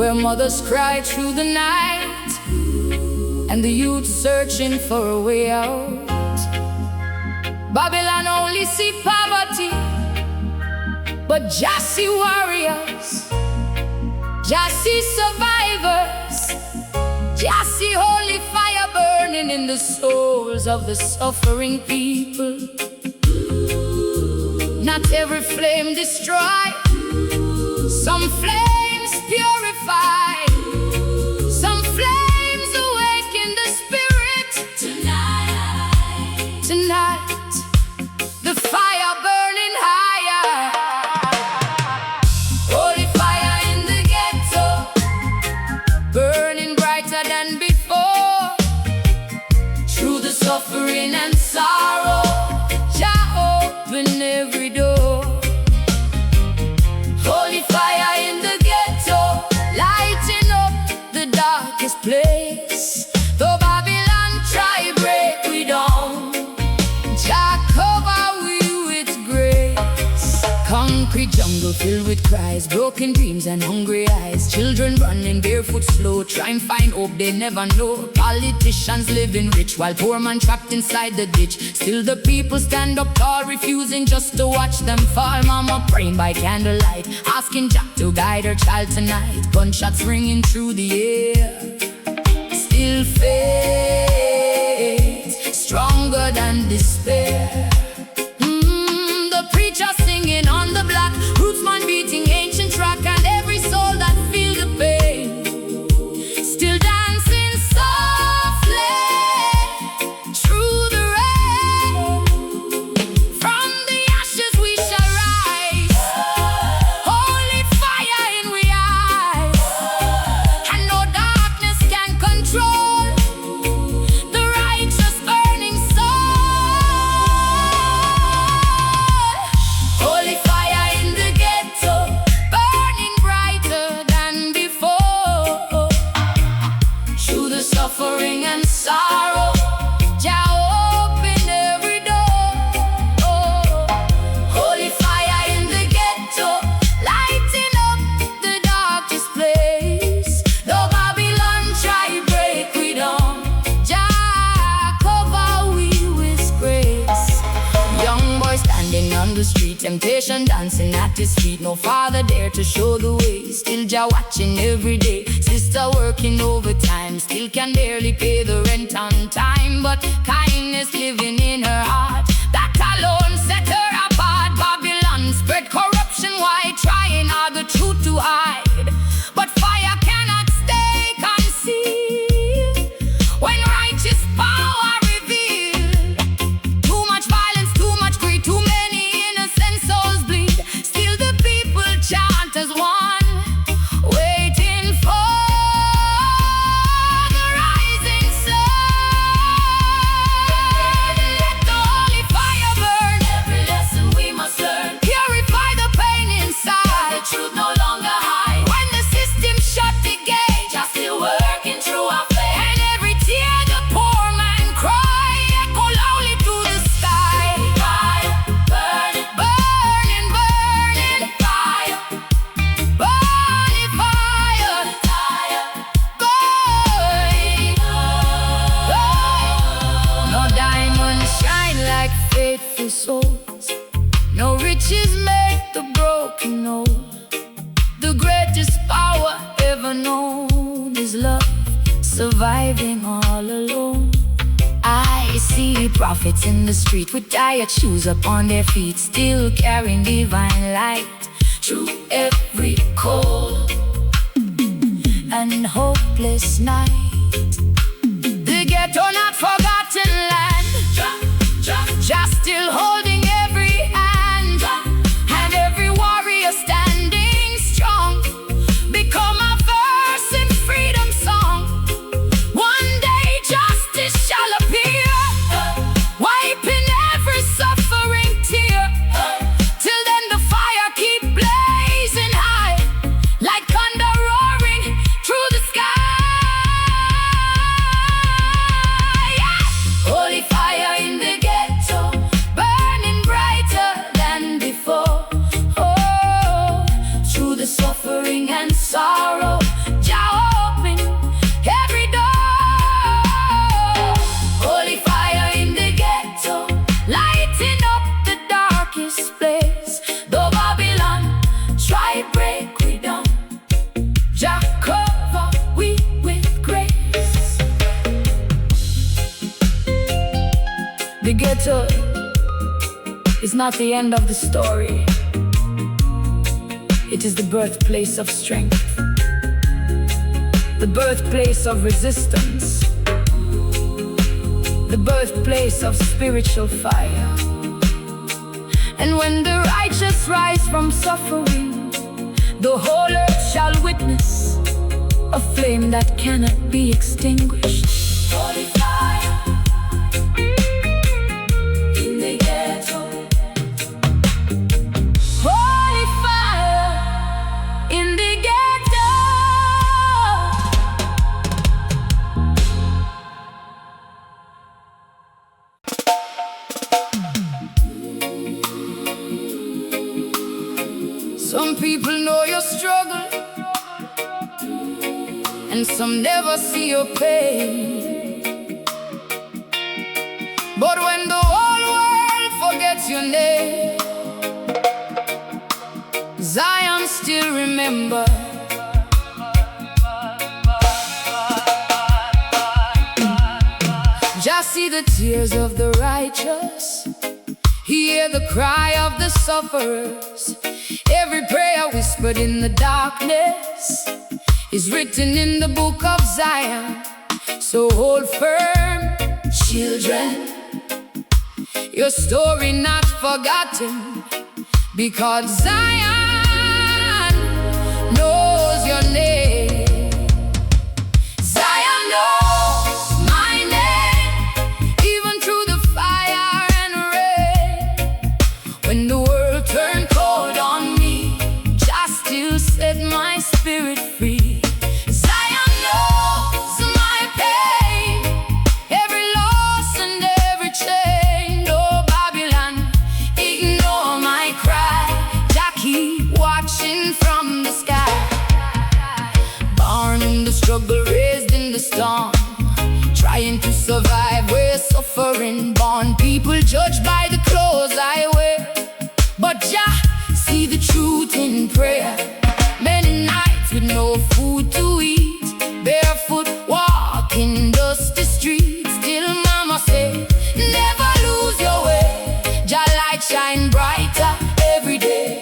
where mothers cry through the night and the youth searching for a way out. Babylon only see poverty, but just see warriors, just see survivors, just see holy fire burning in the souls of the suffering people. Not every flame destroy, some flames purify, some flames awaken the spirit. Tonight, the fire burning higher. Holy fire in the ghetto, burning brighter than before. Through the suffering and sorrow, Jah open every door. Holy fire in the ghetto, lighting up the darkest place. Though Babylon try break we down, Jah cover we with grace. Concrete jungle filled with cries, broken dreams and hungry eyes. Children running barefoot slow, try and find hope they never know. Politicians living rich while poor man trapped inside the ditch. Still the people stand up tall, refusing just to watch them fall. Mama praying by candlelight, asking Jah to guide her child tonight. Gunshots ringing through the air, still faith stronger than despair. The preacher singing on the block, rootsman beating ancient track, and every soul that feel the pain still dancing softly through the rain. From the ashes we shall rise, holy fire in we eyes, and no darkness can control the righteous burning soul. Holy fire in the ghetto, burning brighter than before. Through the suffering and sorrow, Jah open every door. Holy fire in the ghetto, lighting up the darkest place. Though Babylon try break we down, Jah cover we with grace. Young boy standing on the street, temptation dancing at his feet. No father there to show the way, still Jah watching every day. Sister working overtime, still can barely pay the rent on time, but kindness living in her heart, that alone set her apart. Babylon spread corruption while trying hard the truth to hide, but fire cannot stay concealed when righteous power revealed. Too much violence, too much greed, too many innocent souls bleed. Still the people chant as one, waiting for the rising sun. Let the holy fire burn, every lesson we must learn. Purify the pain inside, the truth no longer hide. When the system shut the gate, Jah still working through our faith. And every tear the poor man cry echo loudly through the sky. Fire burning, burning, burning. Fire burning, fire burning. No diamonds shine like faithful souls, no riches make the broken know. The greatest power ever known is love, surviving all alone. I see prophets in the street with tired shoes upon their feet, still carrying divine light through every cold and hopeless night. The ghetto not forgotten land, just still holding every hand, and every warrior standing strong. Become a verse in freedom song. One day justice shall appear, wiping every suffering tear. Till then the fire keep blazing high, like thunder roaring through the sky. The ghetto is not the end of the story. It is the birthplace of strength, the birthplace of resistance, the birthplace of spiritual fire. And when the righteous rise from suffering, the whole earth shall witness a flame that cannot be extinguished. Holy fire in the ghetto. Holy fire in the ghetto. Some people know your struggle, and some never see your pain. But when the whole world forgets your name, Zion still remember. Just see the tears of the righteous, hear the cry of the sufferers. Every prayer whispered in the darkness is written in the book of Zion. So hold firm, children, your story not forgotten, because Zion knows your name. Zion knows my name, even through the fire and rain. When the world turned cold on me, just still set my spirit free. Zion knows my pain, every loss and every chain. Oh, Babylon, ignore my cry. Jah keep watching from the sky. Born in the struggle, raised in the storm, trying to survive where suffering born. People judged by the clothes I wear, but Jah see the truth in prayer. Many nights with no food to eat, barefoot walking dusty streets. Still mama say, never lose your way. Jah light shine brighter every day.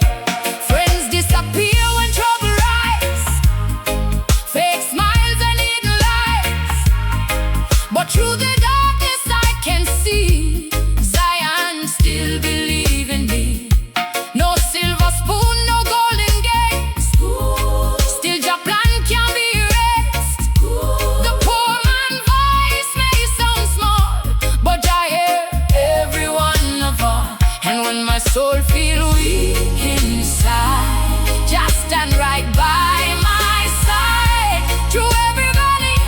Friends disappear when trouble rise, fake smiles and hidden lies, but through the darkness I can see Zion still believe in me. No silver spoon, no golden gates, still Jah plan can be erased. The poor man voice may sound small, but Jah hear every one of all. And when my soul feel weak inside, just stand right by my side. Through every valley,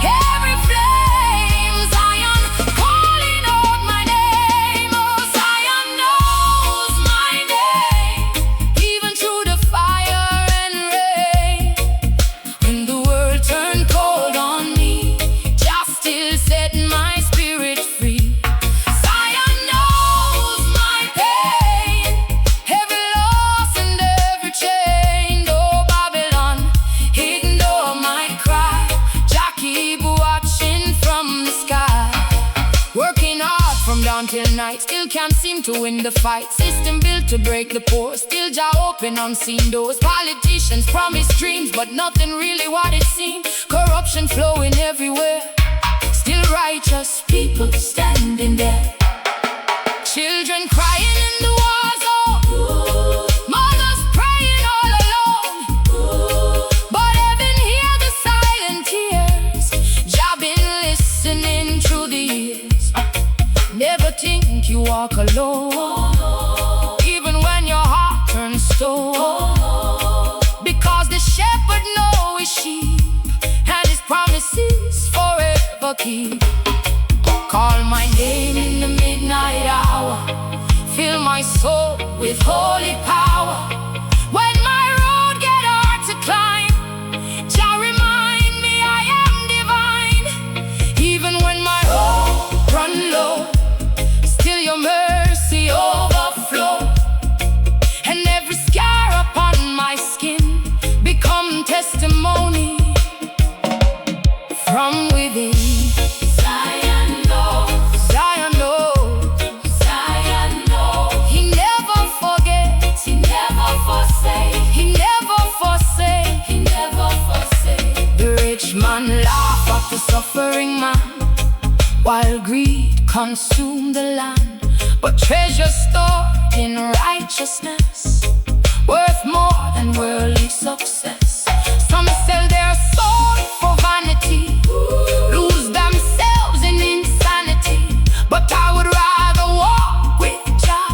every flame, Zion calling out my name. Oh, Zion knows my name, even through the fire and rain. When the world turned cold on me, just still set my spirit free. Zion knows my pain, every loss and every chain. Oh, Babylon, ignore my cry. Jah keep watching from the sky. Working hard from dawn till night, still can't seem to win the fight. System built to break the poor, still Jah open unseen doors. Politicians promise dreams, but nothing really what it seems. Corruption flowing everywhere, still righteous people standing there. Children crying in the war zone, mothers praying all alone, but heaven hear the silent tears. Jah been listening through the years. Never think you walk alone, even when your heart turns stone, because the shepherd knows his sheep, and his promises forever keep. Call my name in the midnight hour, fill my soul with holy power. When my road get hard to climb, Jah remind me I am divine. Even when my hope run low, still your mercy overflow. And every scar upon my skin become testimony from within. Zion knows while greed consumed the land. But treasure stored in righteousness, worth more than worldly success. Some sell their soul for vanity, lose themselves in insanity. But I would rather walk with Jah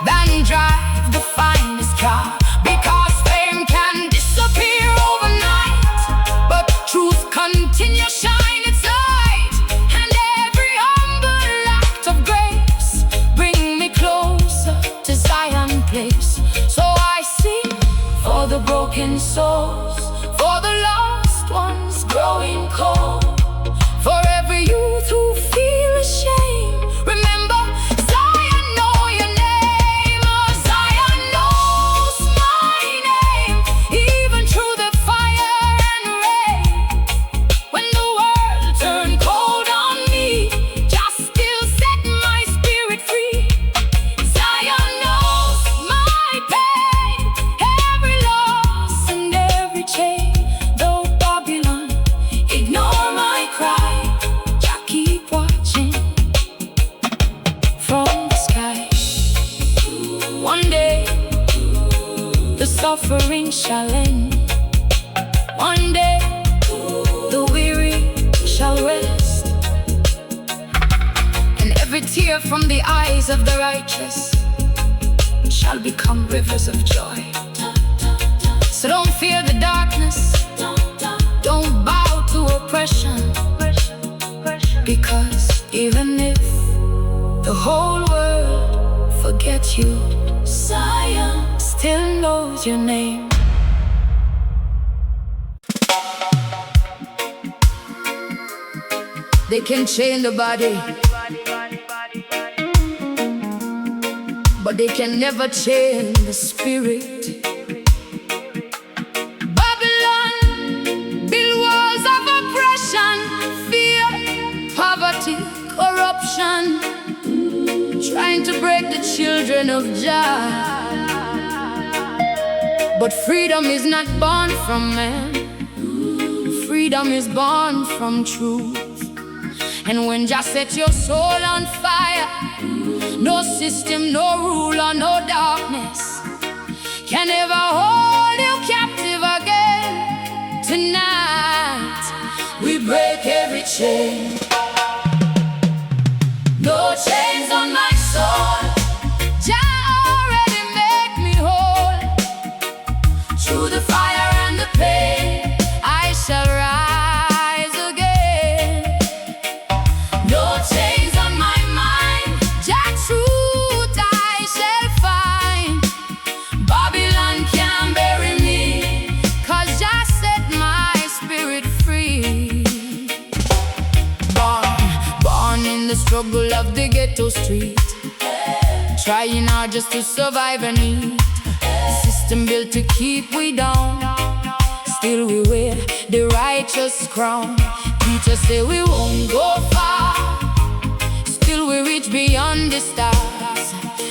than drive the finest car. Because fame can disappear overnight, but truth continues shine its light. And every humble act of grace bring me closer to Zion place. So I sing for the broken souls, for the lost ones growing cold, for every youth who feel ashamed. Remember, Zion know your name. Oh, Zion knows my name. Even through the fire and rain, when the world turned cold on me, just still set my spirit free. Zion knows my pain, every loss and every chain. Though Babylon ignore my cry, Jah keep watching from the sky. One day the suffering shall end. One day the weary shall rest, and every tear from the eyes of the righteous shall become rivers of joy. So don't fear the darkness, don't bow to oppression, because even if the whole world forgets you, Zion still knows your name. They can chain the body, but they can never chain the spirit. Babylon build walls of oppression, fear, poverty, corruption, trying to break the children of Jah. But freedom is not born from man, freedom is born from truth. And when Jah set your soul on fire, no system, no ruler, no darkness can ever hold you captive again. Tonight we break every chain. No chains on my soul, Jah already make me whole. Through the fire and the pain, I shall rise again. No chains on my mind, Jah truth I shall find. Babylon can't bury me, 'cause Jah set my spirit free. Born in the struggle of the ghetto street, trying hard just to survive and eat. System built to keep we down, still we wear the righteous crown. Teachers say we won't go far, still we reach beyond the stars.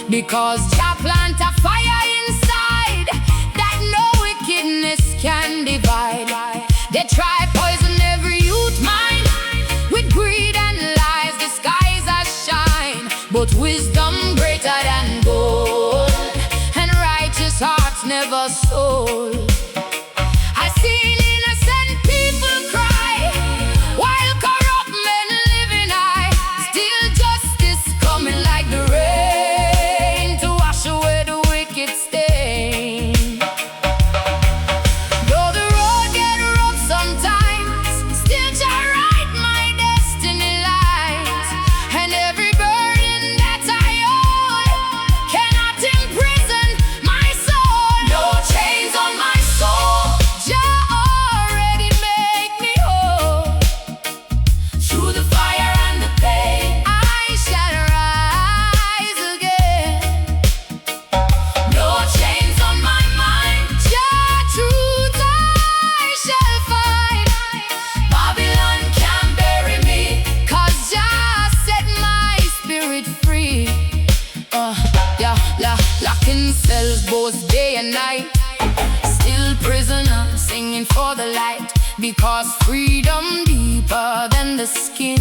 Because Jah plant a fire inside that no wickedness can divide. They try poison every youth mind with greed and lies, disguise as shine. But wisdom greater than gold, and righteous hearts never sold. I seen innocent people cry, while corrupt men live in high. Still justice coming like the rain to wash away the wicked stain. Though the road get rough sometimes, still Jah write my destiny lines. And every burden that I hold cannot imprison my soul. No chains on my soul, Jah already make me whole. Through the fire and the pain, I shall rise again. No chains on my mind, Jah truth I shall find. Babylon can't bury me, 'cause Jah set my spirit free. Locking cells both day and night, still prisoner singing for the light. Because freedom deeper than the skin.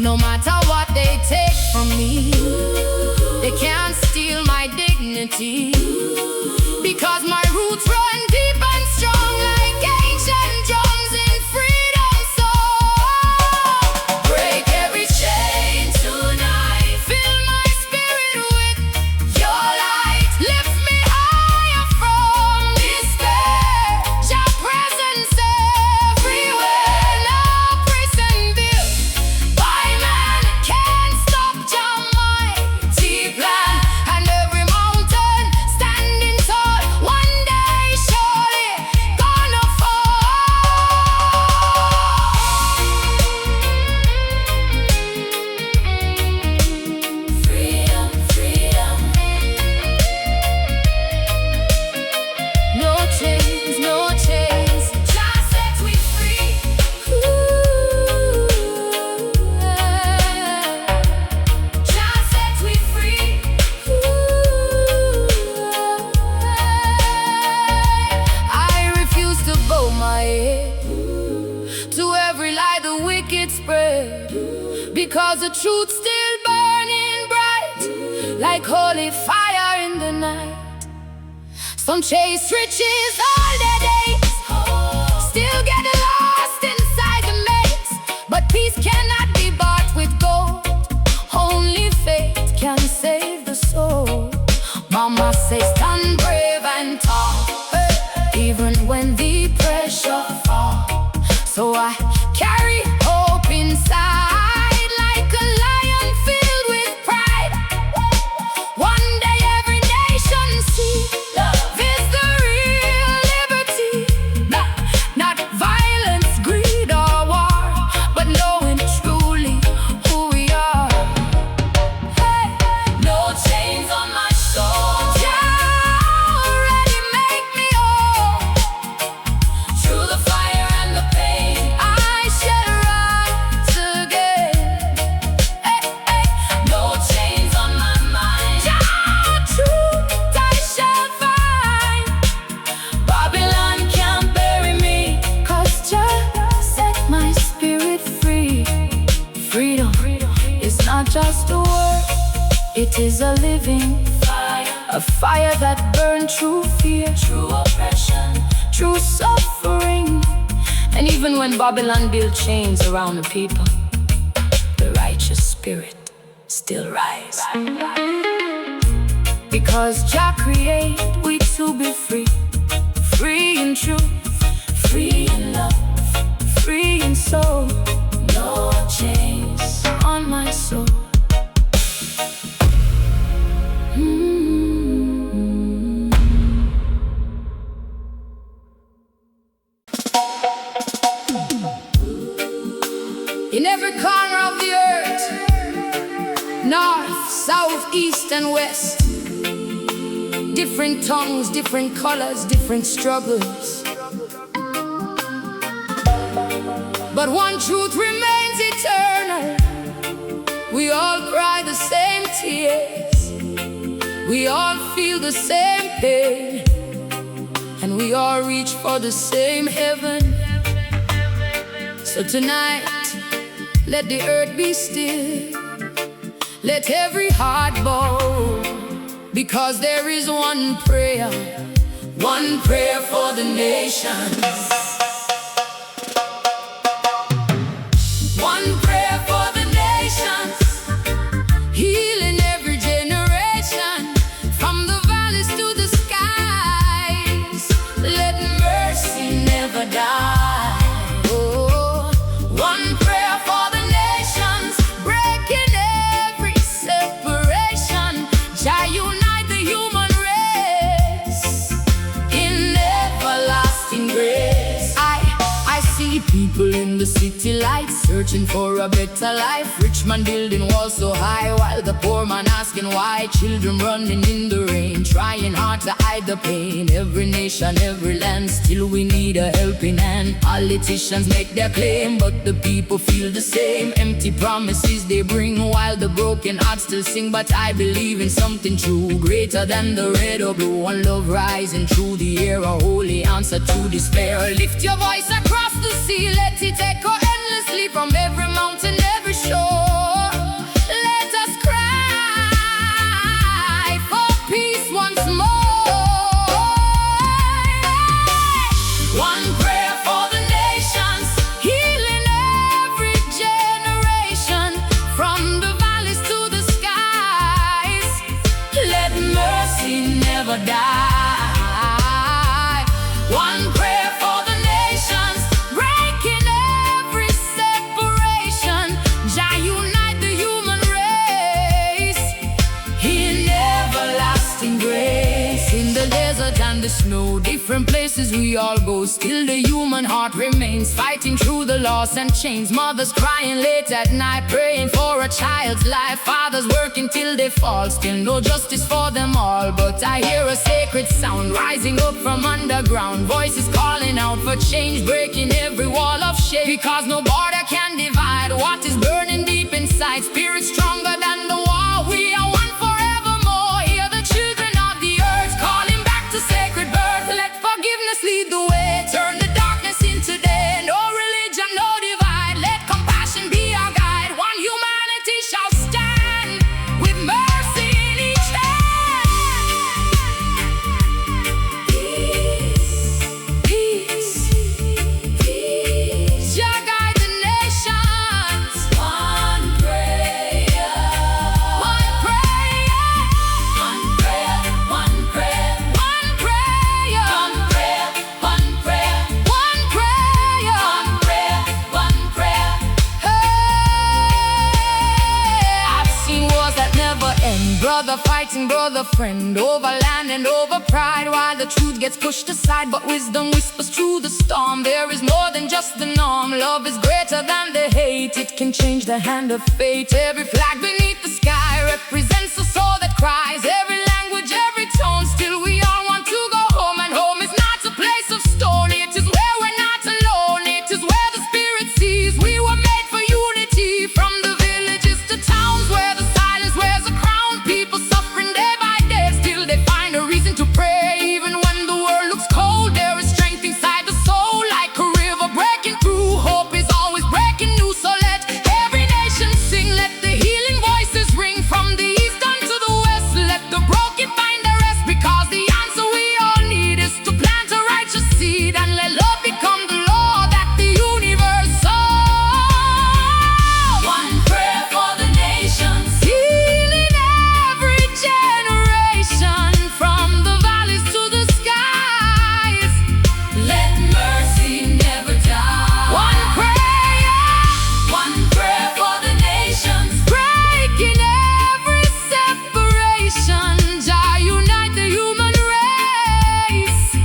No matter what they take from me, they can't steal my dignity, because my roots run deep and strong like ancient drums in freedom song. Break every chain tonight, fill my spirit with your light, lift me higher from despair. Your presence everywhere, no prison built by man can't stop your mighty plan. And every mountain standing tall, one day surely gonna fall. Freedom, freedom. No chains, no chains. Jah set we free. Jah set we free. I refuse to bow my head to every lie the wicked spread, because the truth still burning bright like holy fire in the night. Some chase riches all their days, still get lost inside the maze. But peace cannot be bought with gold, only faith can save the soul. Mama says stand brave and tall, even when the pressure falls. So I carry hope inside like a lion filled with pride. One day every nation see love is the real liberty, not violence, greed or war, but knowing truly who we are. Hey, no chains on my soul. Jah already make me whole. Through the fire and the pain, I shall rise again. Hey, hey, no chains on my mind. Jah truth I shall find. Babylon can't bury me, 'cause Jah set my spirit free. Freedom is not just a word, it is a living fire. A fire that burns through fear, through oppression, through suffering. And even when Babylon built chains around the people, the righteous spirit still rise. Because Jah create we to be free, free in truth, free in love, free in soul. No chains on my soul. In every corner of the earth, north, south, east and west, different tongues, different colors, different struggles, but one truth remains eternal. We all cry the same tears, we all feel the same pain, and we all reach for the same heaven. So tonight, let the earth be still, let every heart bow, because there is one prayer for the nations. One prayer for the nations, healing every generation, from the valleys to the skies. Let mercy never die. Oh, one prayer for the nations, breaking every separation. Jah unite the human race in everlasting grace. I see people in the city lights, searching for a better life. Rich man building walls so high, while the poor man asking why. Children running in the rain, trying hard to hide the pain. Every nation, every land, still we need a helping hand. Politicians make their claim, but the people feel the same. Empty promises they bring, while the broken hearts still sing. But I believe in something true, greater than the red or blue. One love rising through the air, a holy answer to despair. Lift your voice across the sea, let it echo endlessly from every mountain, every shore. know, different places we all go. Still the human heart remains, fighting through the loss and chains. Mothers crying late at night, praying for a child's life. Fathers working till they fall, still no justice for them all. But I hear a sacred sound rising up from underground. Voices calling out for change, breaking every wall of shame. Because no border can divide what is burning deep inside. Spirit stronger than the war, we are one forevermore. Hear the children of the earth calling back to sacred birth. Let forgiveness lead the way, turn the darkness into day. No religion, no divide, let compassion be our guide. One humanity shall stand with mercy in each hand. Peace, peace, peace. Jah guide the nations. One prayer, one prayer, one prayer, one prayer, one prayer, one prayer, one prayer, one prayer, one prayer, one prayer. Hey, I've seen wars that never end. Brother fighting brother friend over land and over pride, while the truth gets pushed aside, but wisdom whispers through the storm. There is more than just the norm. Love is greater than the hate. It can change the hand of fate. Every flag beneath the sky represents a soul that cries. Every language, every tone, still we all want to go home. And home is not a place of stone. It is where we're not alone. It is where the spirit sees we were made for unity. From the villages to towns, where the silence wears a crown. People suffering day by day, still they find a reason to pray. Even when the world looks cold, there is strength inside the soul, like a river breaking through. Hope is always breaking new, so let every nation sing. Let the healing voices ring from the east unto the west. Let the broken find their rest, because the answer we all need is to plant a righteous seed and let love become the law that the universe saw. One prayer for the nations, healing every generation, from the valleys to the skies. Let mercy never die. One prayer for the nations, breaking every separation. Jah unite the human race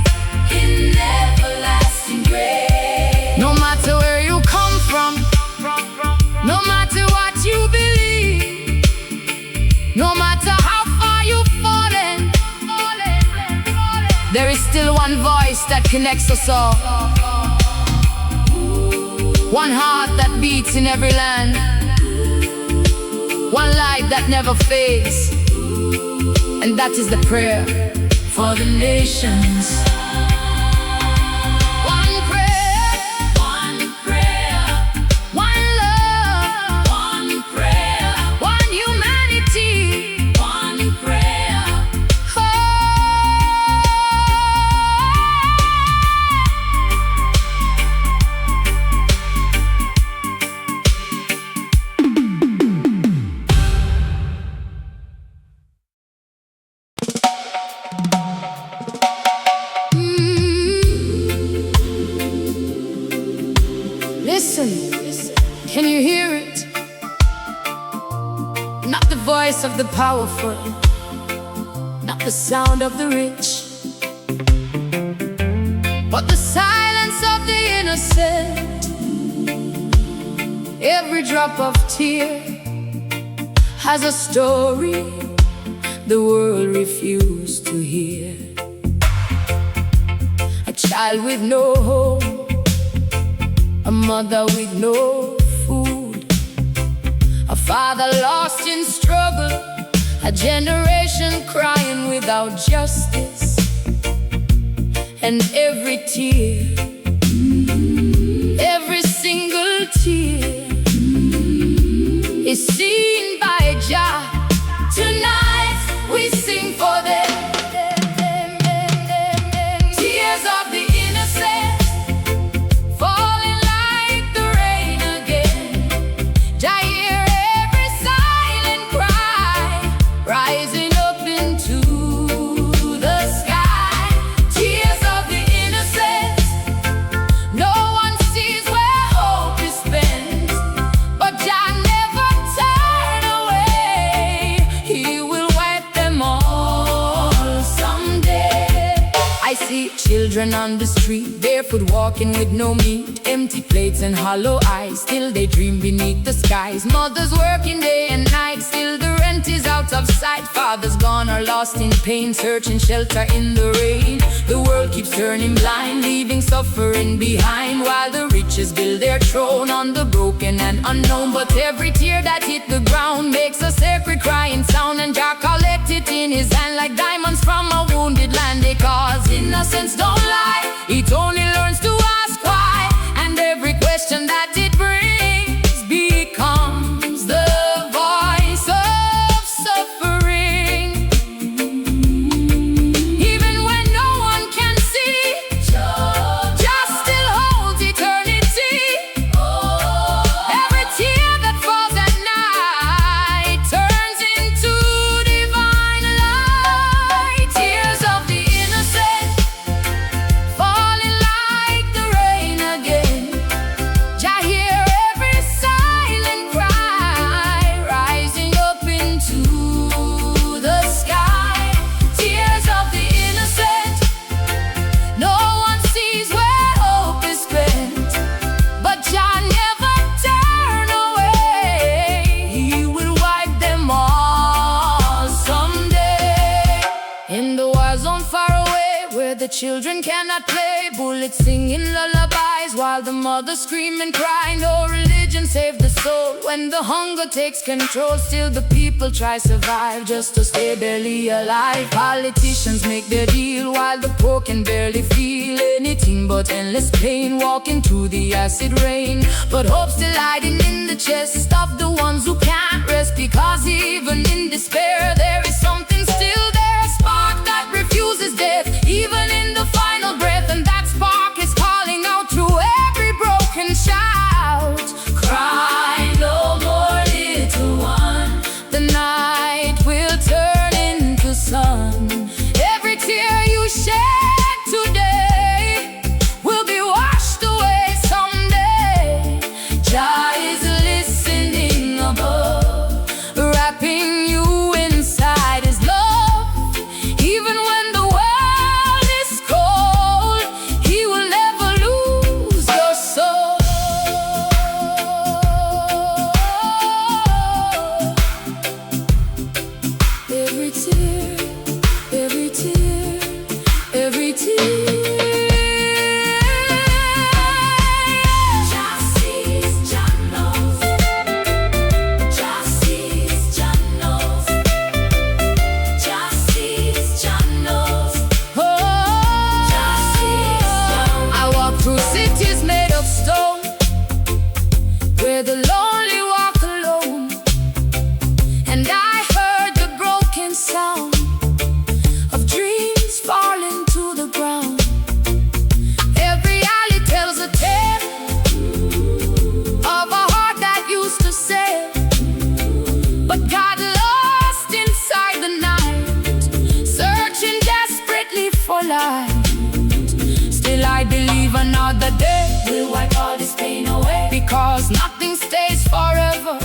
in everlasting grace. No matter where you come from, no matter what you believe, no matter how far you've fallen, there is still one voice that connects us all. One heart that beats in every land, one light that never fades, and that is the prayer for the nations. One prayer, one love, one prayer, one humanity, one prayer. Listen, can you hear it? Not the voice of the powerful, not the sound of the rich, but the silence of the innocent. Every drop of tear has a story the world refused to hear. A child with no home, a mother with no food, a father lost in struggle, a generation crying without justice. And every tear, every single tear is seen by Jah. Tonight we sing for them. Tears of the innocent falling like the rain again. Jah hear every silent cry rising up into the sky. Tears of the innocent children on the street, barefoot walking with no meat, empty plates and hollow eyes, still they dream beneath the skies. Mothers working day and night, still the rent is out of sight. Fathers gone or lost in pain, searching shelter in the rain. The world keeps turning blind, leaving suffering behind, while the riches build their throne on the broken and unknown. But every tear that hit the ground makes a sacred crying sound, and Jah collect it in his hand like diamonds from a wounded land. Because innocence don't lie, it only learns to ask why, and every question that it brings becomes the voice of suffering. Even when no one can see, Jah still holds eternity. Every tear that falls at night turns into divine light. Tears of the innocent falling like the rain again. Jah hear every silent cry rising up into the sky. Tears of the innocent, no one sees where hope is spent, but Jah never turn away. He will wipe them all someday. In the war zone far away, where the children cannot play, bullets singing lullabies while the mothers scream and cry. No religion save the soul when the hunger takes control. Still the people try survive just to stay barely alive. Politicians make their deal while the poor can barely feel anything but endless pain, walking through the acid rain. But hope still hiding in the chest of the ones who can't rest, because even in despair there is something still there, a spark that refuses death, even in the final breath. And that spark is calling out through every broken shout. Cry no more, little one, the night will turn into sun. Every tear you shed today will be washed away someday. Jah is listening above, wrapping you inside his love. Even when the world is cold, he will never lose your soul. Every tear, every tear, every tear. Jah sees, Jah knows. Jah sees, Jah knows. Jah sees, Jah knows. Oh, Jah sees, Jah knows. I walk through cities made of stone, where the lonely walk alone, and I heard the broken sound of dreams falling to the ground. Every alley tells a tale of a heart that used to sail, but got lost inside the night, searching desperately for light. Still I believe another day will wipe all this pain away, because nothing stays forever.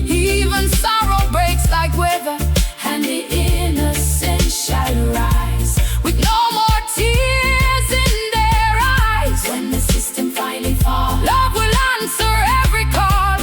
Even sorrow breaks like weather, and the innocent shall rise with no more tears in their eyes. When the system finally falls, love will answer every call.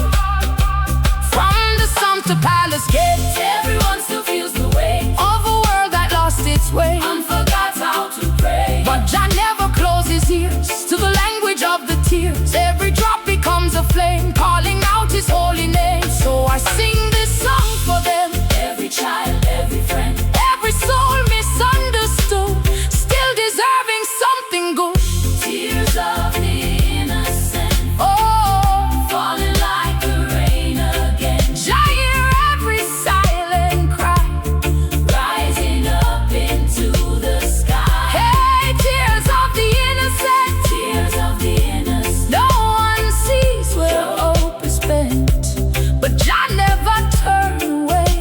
From the slum to palace gates, everyone still feels the weight of a world that lost its way and forgot how to pray. But Jah never closes ears to the language of the tears. Every drop becomes a flame, calling out his holy name. So I sing this song for them, every child, every friend, every soul misunderstood, still deserving something good. Tears of the innocent, oh, falling like the rain again. Jah hear every silent cry rising up into the sky. Hey, tears of the innocent, tears of the innocent. No one sees where hope is spent, but Jah never turn away.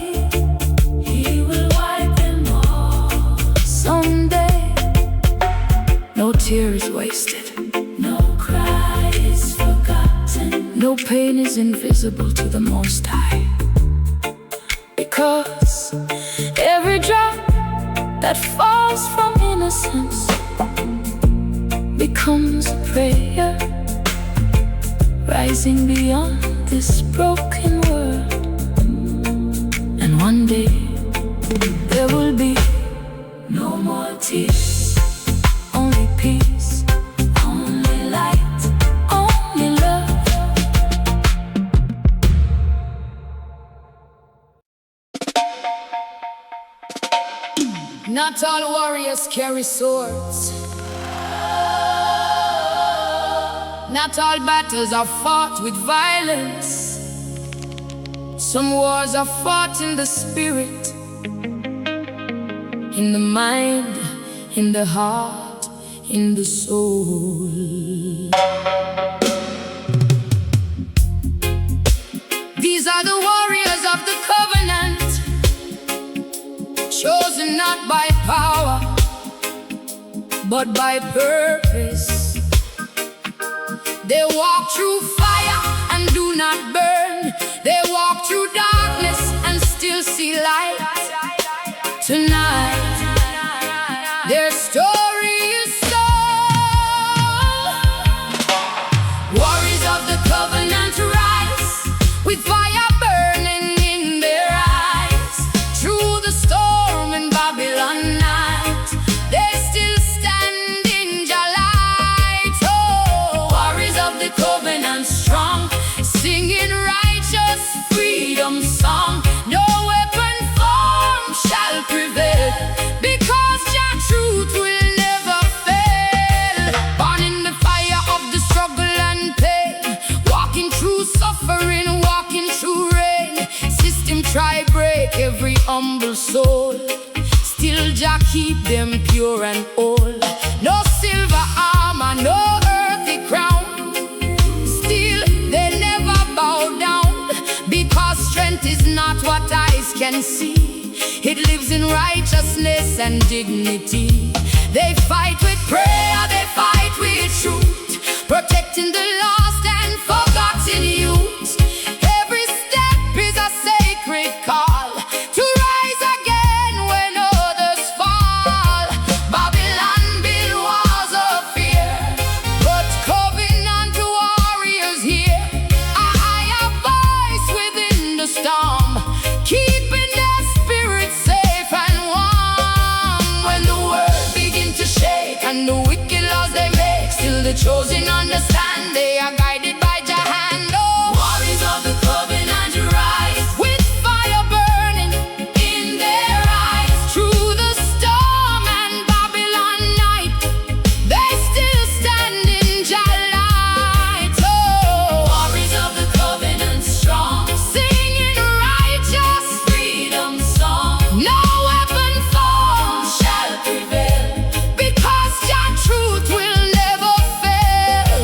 He will wipe them all someday. No tear is wasted, no cry is forgotten, no pain is invisible to the Most High, because every drop that falls from innocence becomes a prayer, rising beyond this broken world. And one day there will be no more tears, only peace, only light, only love. Not all warriors carry swords. Not all battles are fought with violence. Some wars are fought in the spirit, in the mind, in the heart, in the soul. These are the warriors of the covenant, chosen not by power, but by purpose. They walk through fire and do not burn. They walk through darkness and still see light. Tonight, their story is told. Warriors of the covenant rise, with fire burning in their eyes. Through the storm in Babylon night, they still stand in Jah light. Oh, warriors of the covenant strong, singing righteous freedom song. No weapon formed shall prevail, because Jah truth will never fail. Born in the fire of the struggle and pain, walking through suffering, walking through rain. System try break every humble soul, still Jah keep them pure and whole. No silver armor, no earthly crown, still they never bow down, because strength is not what eyes can see. It lives in righteousness and dignity. They fight with prayer, they fight with truth, protecting the lost and forgotten youth. Every step is a sacred call to rise again when others fall. Babylon build walls of fear, but covenant warriors here, a higher voice within the storm, keeping their spirits safe and warm. When the world begins to shake and the wicked laws they make, still the chosen understand they are guided by Jah hand. Oh, warriors of the covenant rise, with fire burning in their eyes. Through the storm and Babylon night, they still stand in Jah light. Oh, warriors of the covenant strong, singing righteous freedom song. No weapon formed shall prevail, because Jah truth will never fail.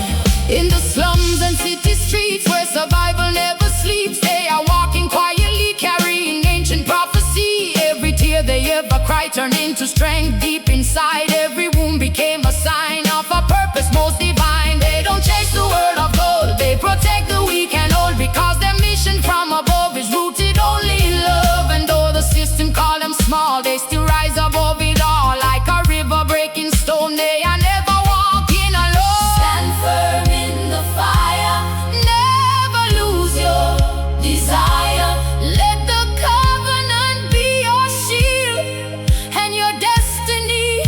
In the slums and city streets where survival never sleeps, they are walking quietly, carrying ancient prophecy. Every tear they ever cried turned into strength deep inside. Every wound became a sign of a purpose most divine. They don't chase the world of gold, they protect the weak and old, because their mission from above is rooted only in love. And though the system call them small, they still rise above it all. Like a river breaking stone, they are never walking alone. Stand firm in the fire, never lose your desire. Let the covenant be your shield and your destiny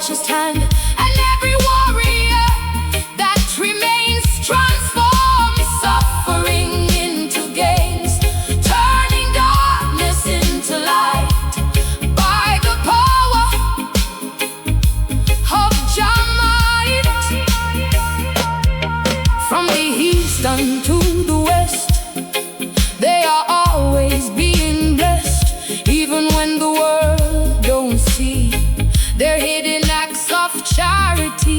righteous hand, and every warrior that remains transforms suffering into gains, turning darkness into light by the power of Jah might. From the east unto the west, they are always being blessed, even when the world don't see their hidden acts of charity.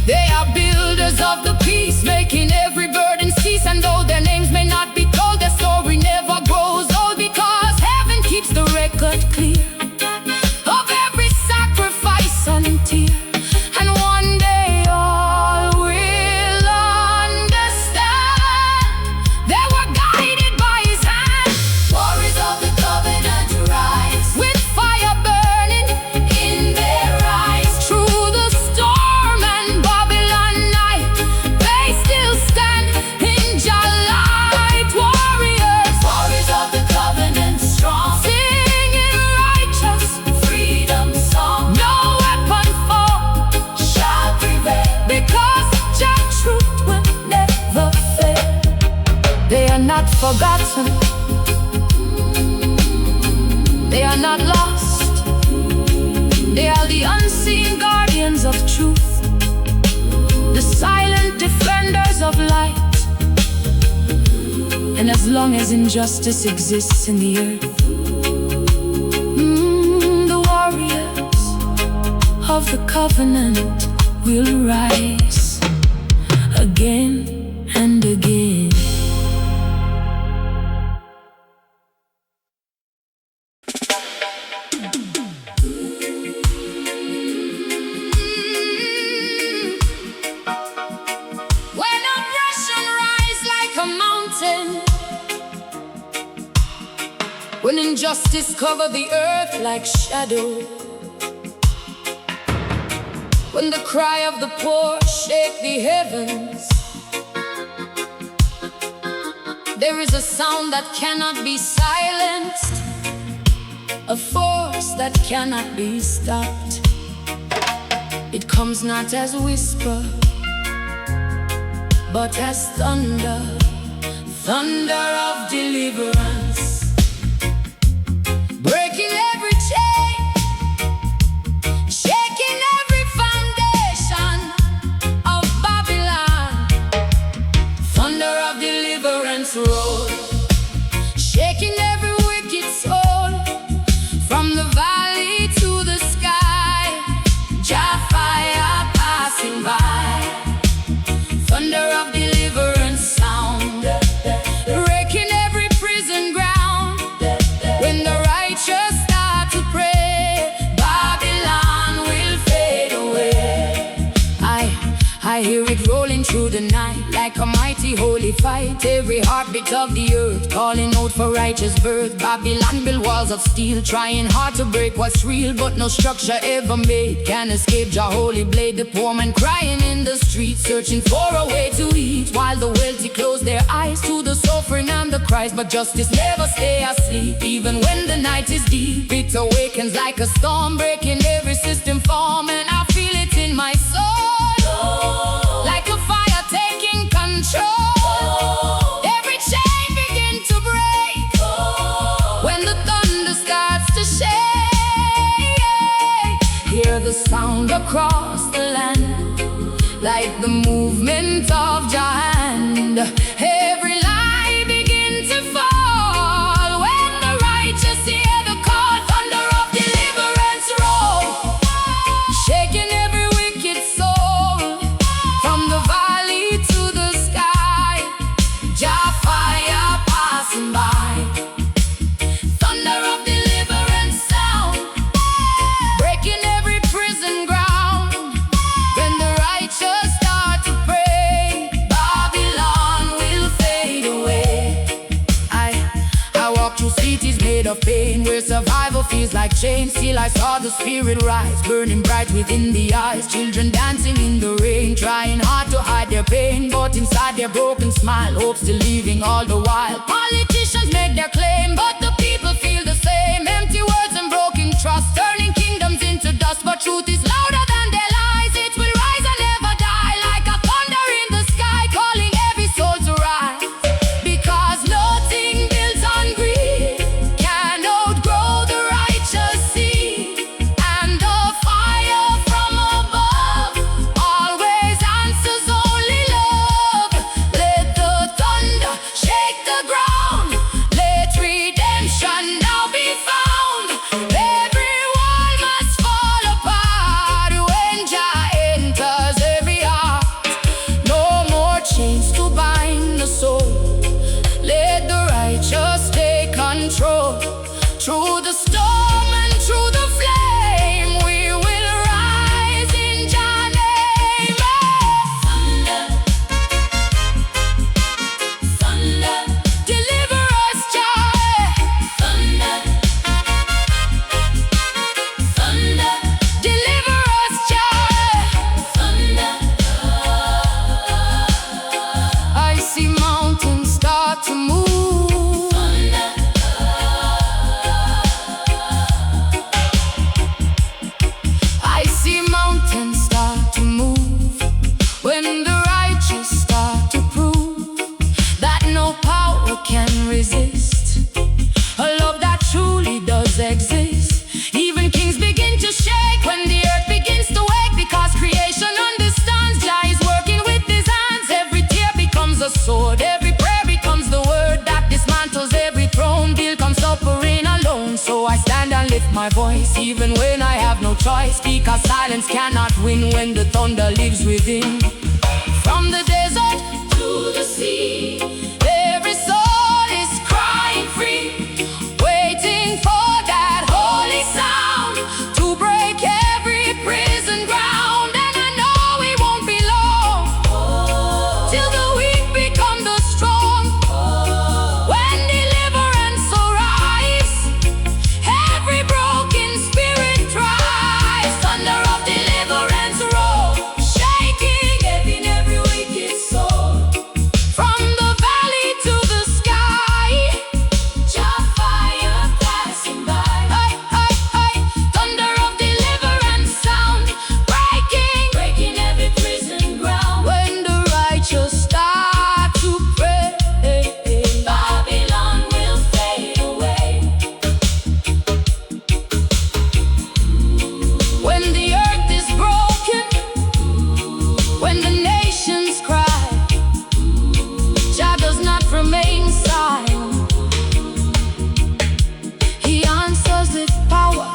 They are builders of the peace, making every burden cease. And though their names may not be told, their story never grows old, because heaven keeps the record clear of every sacrifice and tear. And one day all will understand they were guided by His hand. Warriors of the covenant rise, with fire burning in their eyes. Through the storm and Babylon night, they still stand in Jah light. Warriors, warriors of the covenant strong, singing righteous freedom song. No weapon formed shall prevail, because Jah truth will never fail. They are not forgotten, they are not lost. They are the unseen guardians of truth, the silent defenders of light. And as long as injustice exists in the earth, the warriors of the covenant will rise again and again. When oppression rise like a mountain, when injustice cover the earth like shadow, when the cry of the poor shake the heavens, there is a sound that cannot be silenced, a force that cannot be stopped. It comes not as a whisper, but as thunder, thunder of deliverance, breaking every chain, shaking every foundation of Babylon. Thunder of deliverance roll, shaking every wicked soul, from the valley to the sky. Jah fire passing by. Thunder of deliverance sound, breaking every prison ground. When the righteous start to pray, Babylon will fade away. I hear it rolling through the night like a mighty holy fight. Every heartbeat of the earth calling out for righteous birth. Babylon built walls of steel, trying hard to break what's real, but no structure ever made can escape Jah holy blade. The poor man crying in the streets, searching for a way to eat, while the wealthy close their eyes to the suffering and the cries. But justice never stay asleep, even when the night is deep. It awakens like a storm, breaking every system form, and I feel it in my soul, like a fire taking control. Every chain begin to break when the thunder starts to shake. Hear the sound across the land, like the movement of Jah hand. Every lie begin to fall when the righteous hear the call. Thunder of deliverance roll, shaking every wicked soul, from the valley to the sky. Jah fire passing by. Thunder of deliverance sound, breaking every prison ground. When the righteous start to pray, Babylon will fade away. I walk through cities made of pain, where survival feels like change. Still I saw the spirit rise, burning bright within the eyes. Children dancing in the rain, trying hard to hide their pain, but inside their broken smile, hope still leaving all the while. Politicians make their claim, but the people feel the same. Empty words and broken trust, turning kingdoms into dark. my voice, even when I have no choice, because silence cannot win when the thunder lives within. From the desert to the sea, every soul is crying free, waiting for that holy sound to break every prison ground. And I know it won't be long till the weak become the strong. When deliverance arrives, every broken spirit tries. Thunder of deliverance roll, shaking in every wicked soul. From the valley to the sky, just fire passing by. Hey, hey, hey. Thunder of deliverance sound, breaking every prison ground. When the righteous start to pray, Babylon will fade away. When the earth is broken, when the nations cry, Jah does not remain silent. He answers with power,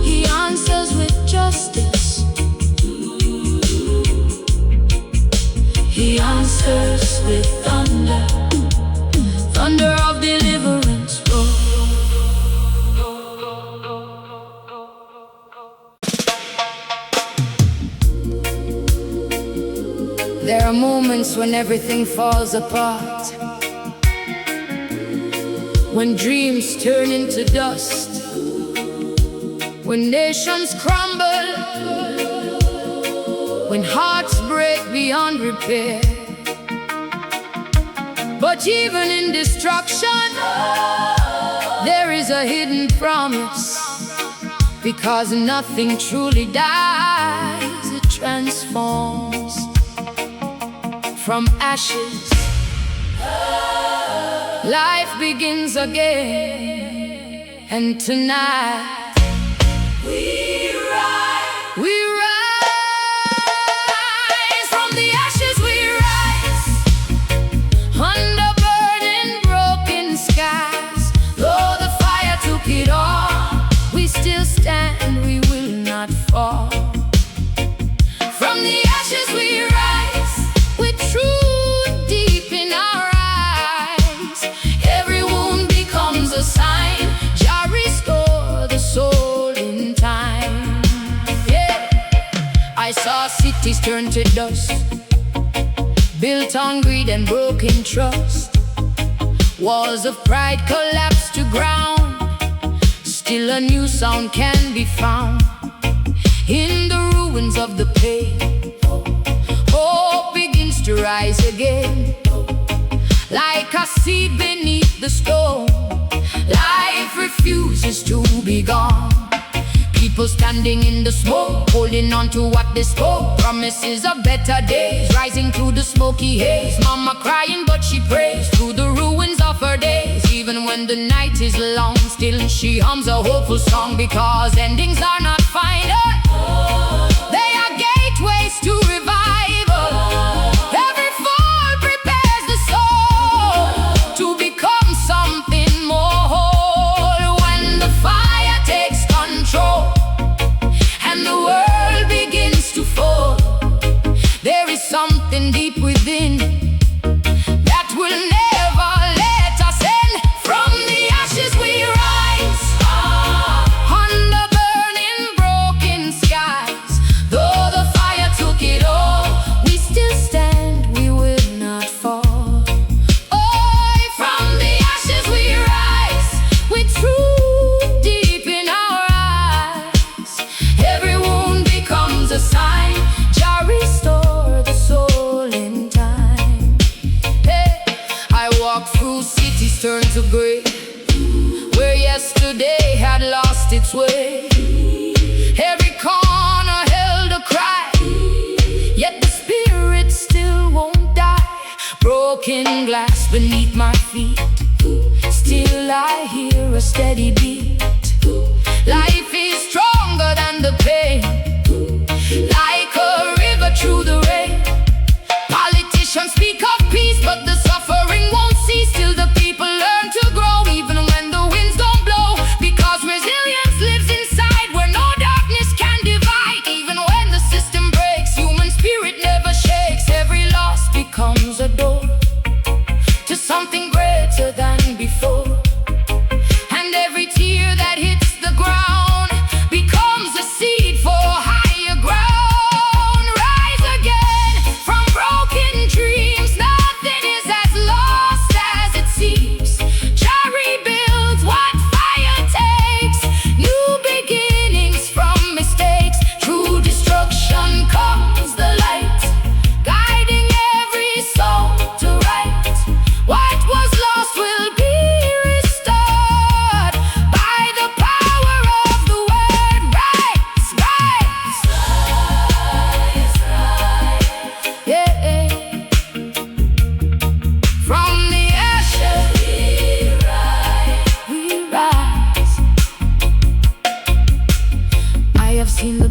He answers with justice, He answers with thunder, thunder of deliverance roll. There are moments when everything falls apart, when dreams turn into dust, when nations crumble, when hearts break beyond repair. But even in destruction, there is a hidden promise, because nothing truly dies, it transforms. From ashes, life begins again. And tonight, we rise. We rise. From the ashes we rise. Under burning, broken skies. Though the fire took it all, we still stand, we will not fall. From the ashes we rise, with truth deep in our eyes. Every wound becomes a sign, Jah restore the soul in time. Yeah, I saw cities turn to dust, built on greed and broken trust. Walls of pride collapse to ground, still a new sound can be found. In the ruins of the pain, hope begins to rise again. Like a seed beneath the stone, life refuses to be gone. People standing in the smoke, holding on to what they spoke. Promises of better days, rising through the smoky haze. Mama crying but she prays through the ruins of her days. Even when the night is long, still she hums a hopeful song, because endings are not final, they are gateways to revival. Every fall prepares the soul to become something more whole. When the fire takes control and the world begins to fall, there is something deep within that will never let us end. From the ashes we rise, under burning, broken skies. Though the fire took it all, we still stand, we will not fall. Oh, from the ashes we rise, with truth deep in our eyes. Every wound becomes a sign, Jah restore the soul in time.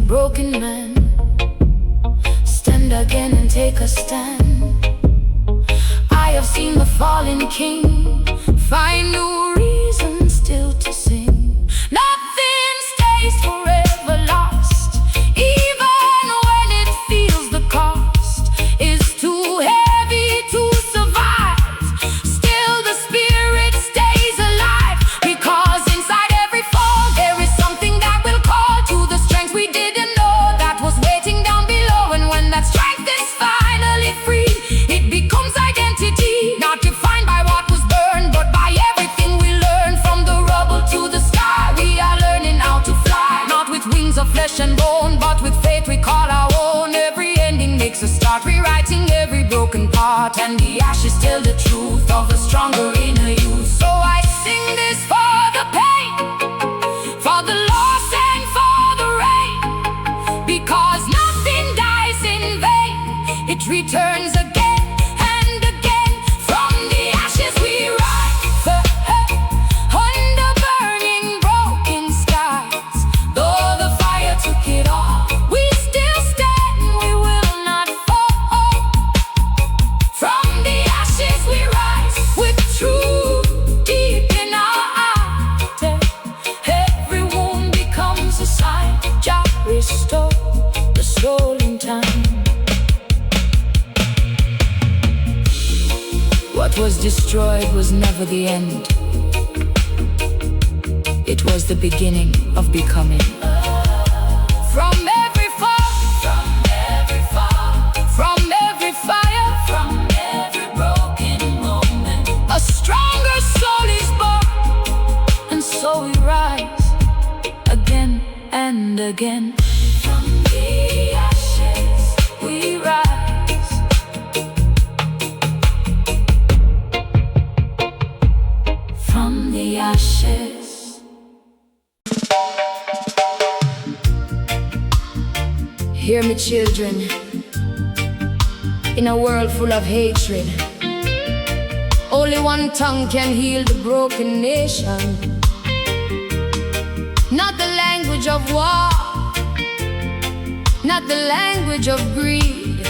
broken man. Stand again and take a stand. I have seen the fallen king find new reasons still to sing. Nothing stays forever lost, even when it feels the cost is too heavy to survive. Still the spirit stays alive, because inside every fall there is something that will call to the strength we didn't know that was waiting down below. And when that strength is finally free, it becomes identity, not defined by what was burned, but by everything we learned. From the rubble to the sky, we are learning how to fly, not with wings of flesh and bone, but with faith we call our own. Every ending makes us start rewriting every broken part, and the ashes tell the truth of a stronger inner you. So I sing this for the pain, for the loss and for the rain, because nothing dies in vain. It returns again and again. From the ashes we rise, under burning broken skies. Though the fire took it all, we still stand, we will not fall. From the ashes we rise, with truth deep in our heart. Every wound becomes a sign. Jah restore the soul in time. What was destroyed was never the end. It was the beginning of becoming. From every fall, from every fire, from every broken moment, a stronger soul is born, and so we rise again and again. From the ashes we rise. From the ashes. Hear me, children. In a world full of hatred, only one tongue can heal the broken nation. Not the language of war, not the language of greed,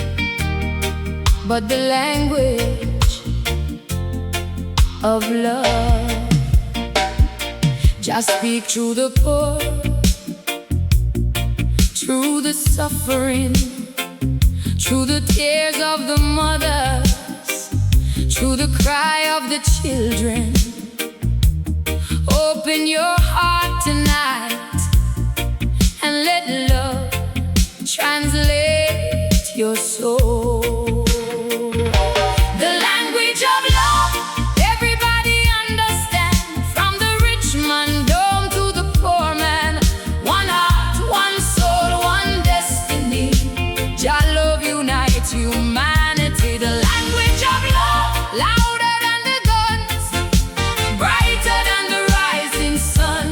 but the language of love. Just speak through the poor, through the suffering, through the tears of the mothers, through the cry of the children. Open your heart tonight and let love translate your soul. The language of love, everybody understand. From the rich man down to the poor man, one heart, one soul, one destiny. Jah love unites humanity. The language of love, louder than the guns, brighter than the rising sun.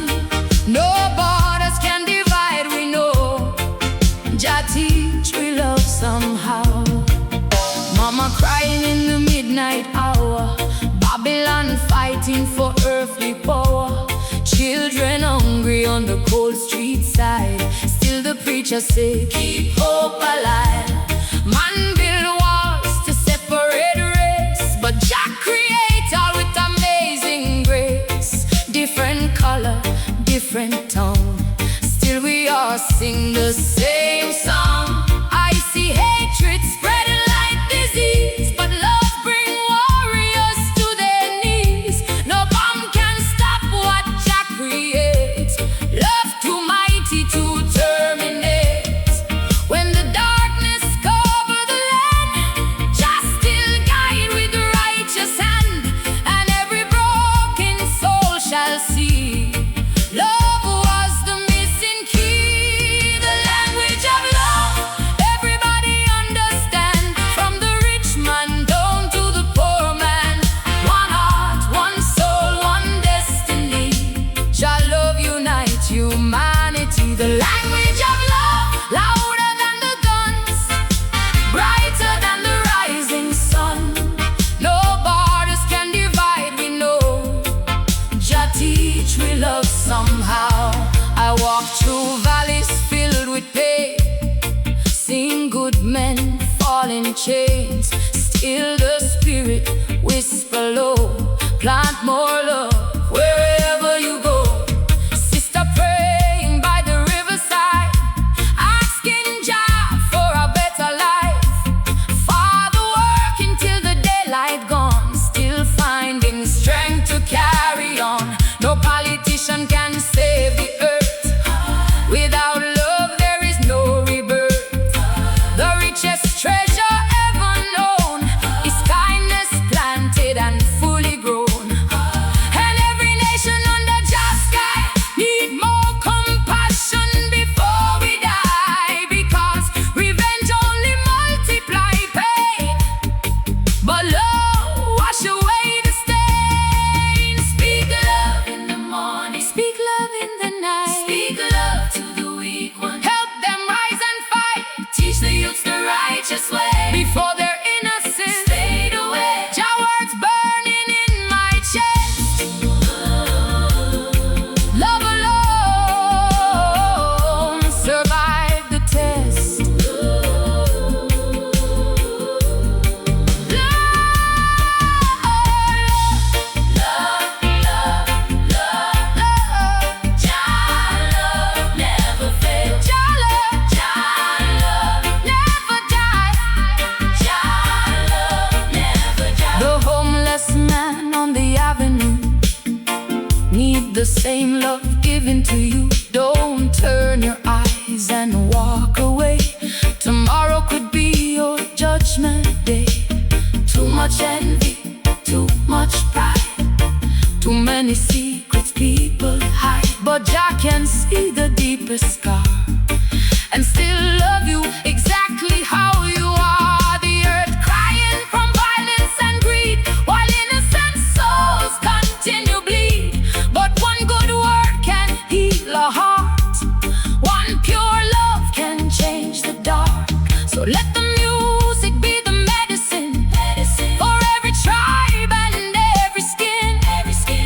No borders can divide, we know. Jah teach we love somehow. Mama crying in the midnight hour, Babylon fighting for earthly power. Children hungry on the cold street side, still the preacher say, keep hope alive. Man build walls to separate race, but Jah create all with amazing grace. Different color, different tone, still we all sing the same song. I see hatred spreading like disease, but love bring warriors to their knees. No bomb can stop what Jah creates. Love too mighty to terminate. When the darkness cover the land, Jah still guide with righteous hand, and every broken soul shall see love was the missing key. The language falling chains. Still the spirit whisper low, plant more love wherever you go. Sister praying by the riverside, asking Jah for a better life. Father working till the daylight gone, still finding strength to carry on. No politician can save the earth. Without love there is no rebirth. The richest treasure ever known is kindness planted and fully grown. And every nation under Jah sky need more compassion before we die, because revenge only multiply pain, but love wash away the stain. Speak love in the morning, speak love in the night, speak love to the weak one, help them rise and fight. Teach the youths the righteous way before their innocence fade away. Jah words burning in my chest. Love alone survive the test. The homeless man on the avenue need the same love given to you. Don't turn your eyes and walk away. Tomorrow could be your judgment day. Too much envy, too much pride, too many secrets people hide. But Jah can see the deepest scar and still love you exactly how you are. The earth crying from violence and greed, while innocent souls continue bleed. But one good word can heal a heart, one pure love can change the dark. So let the music be the medicine for every tribe and every skin.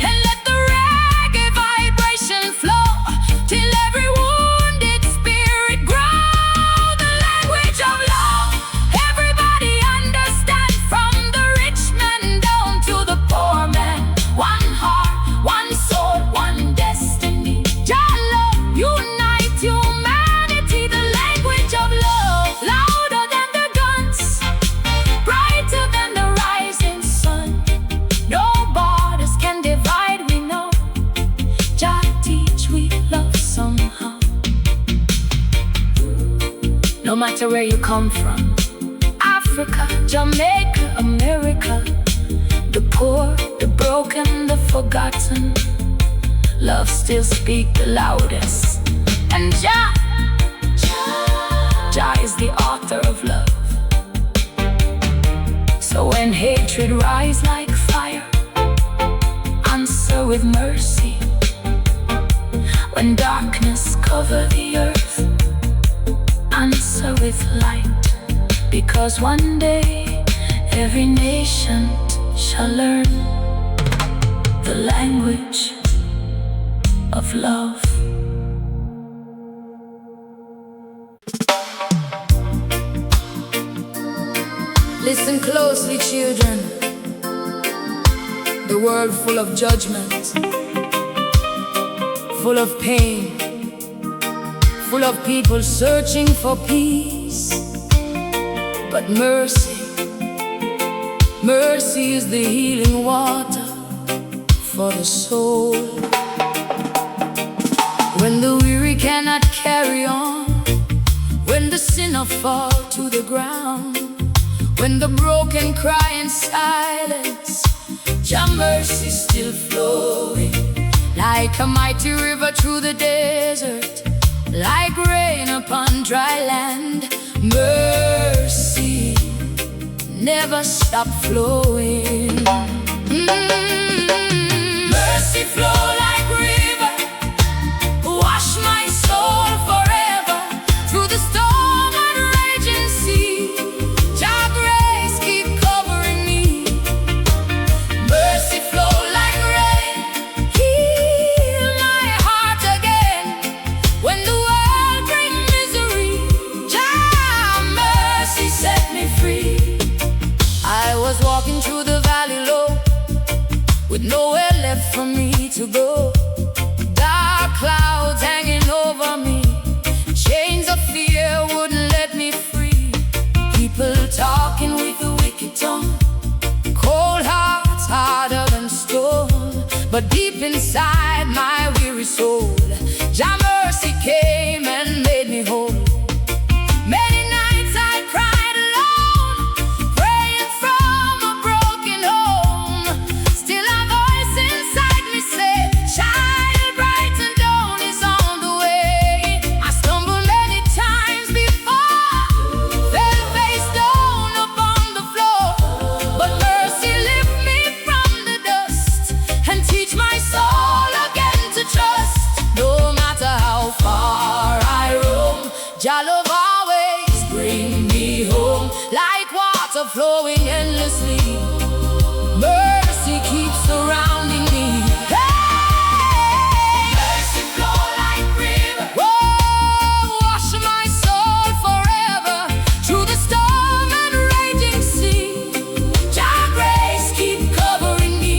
And let the reggae vibration flow till every wounded spirit grow. The language of love everybody understand, from the rich man down to the poor man. One heart, one soul, one destiny. Jah love unite humanity. The language of love, louder than the guns, brighter than the rising sun. No borders can divide, we know. Jah teach we love somehow. No matter where you come from, Africa, Jamaica, America, the poor, the broken, the forgotten, love still speak the loudest. And Jah is the author of love. So when hatred rise like fire, answer with mercy. When darkness cover the earth, answer with light. Because one day every nation shall learn the language of love. Listen closely, children. The world full of judgment, full of pain, full of people searching for peace. But mercy, mercy is the healing water for the soul. When the weary cannot carry on, when the sinner fall to the ground, when the broken cry in silence, Jah mercy still flowing like a mighty river through the desert, like rain upon dry land. Mercy never stop flowing. Mercy flow like river, wash my soul forever through the storm and raging sea. Jah grace keep covering me. Mercy flow like rain, heal my heart again. When the world bring misery, Jah mercy set me free. to go. Dark clouds hanging over me, chains of fear wouldn't let me free. People talking with a wicked tongue, cold hearts harder than stone. But deep inside my weary soul, Jah mercy came and made me whole. Many nights I cried alone, praying from a broken home. Still a voice inside me said, "Child, brighten dawn is on the way." I stumbled many times before, fell face down upon the floor. But mercy lift me from the dust and teach my soul again to trust. No matter how far I roam, Jah love always bring me home. Like water flowing endlessly, mercy keeps surrounding me. Hey! Mercy flow like river, whoa, wash my soul forever. Through the storm and raging sea, Jah grace keep covering me.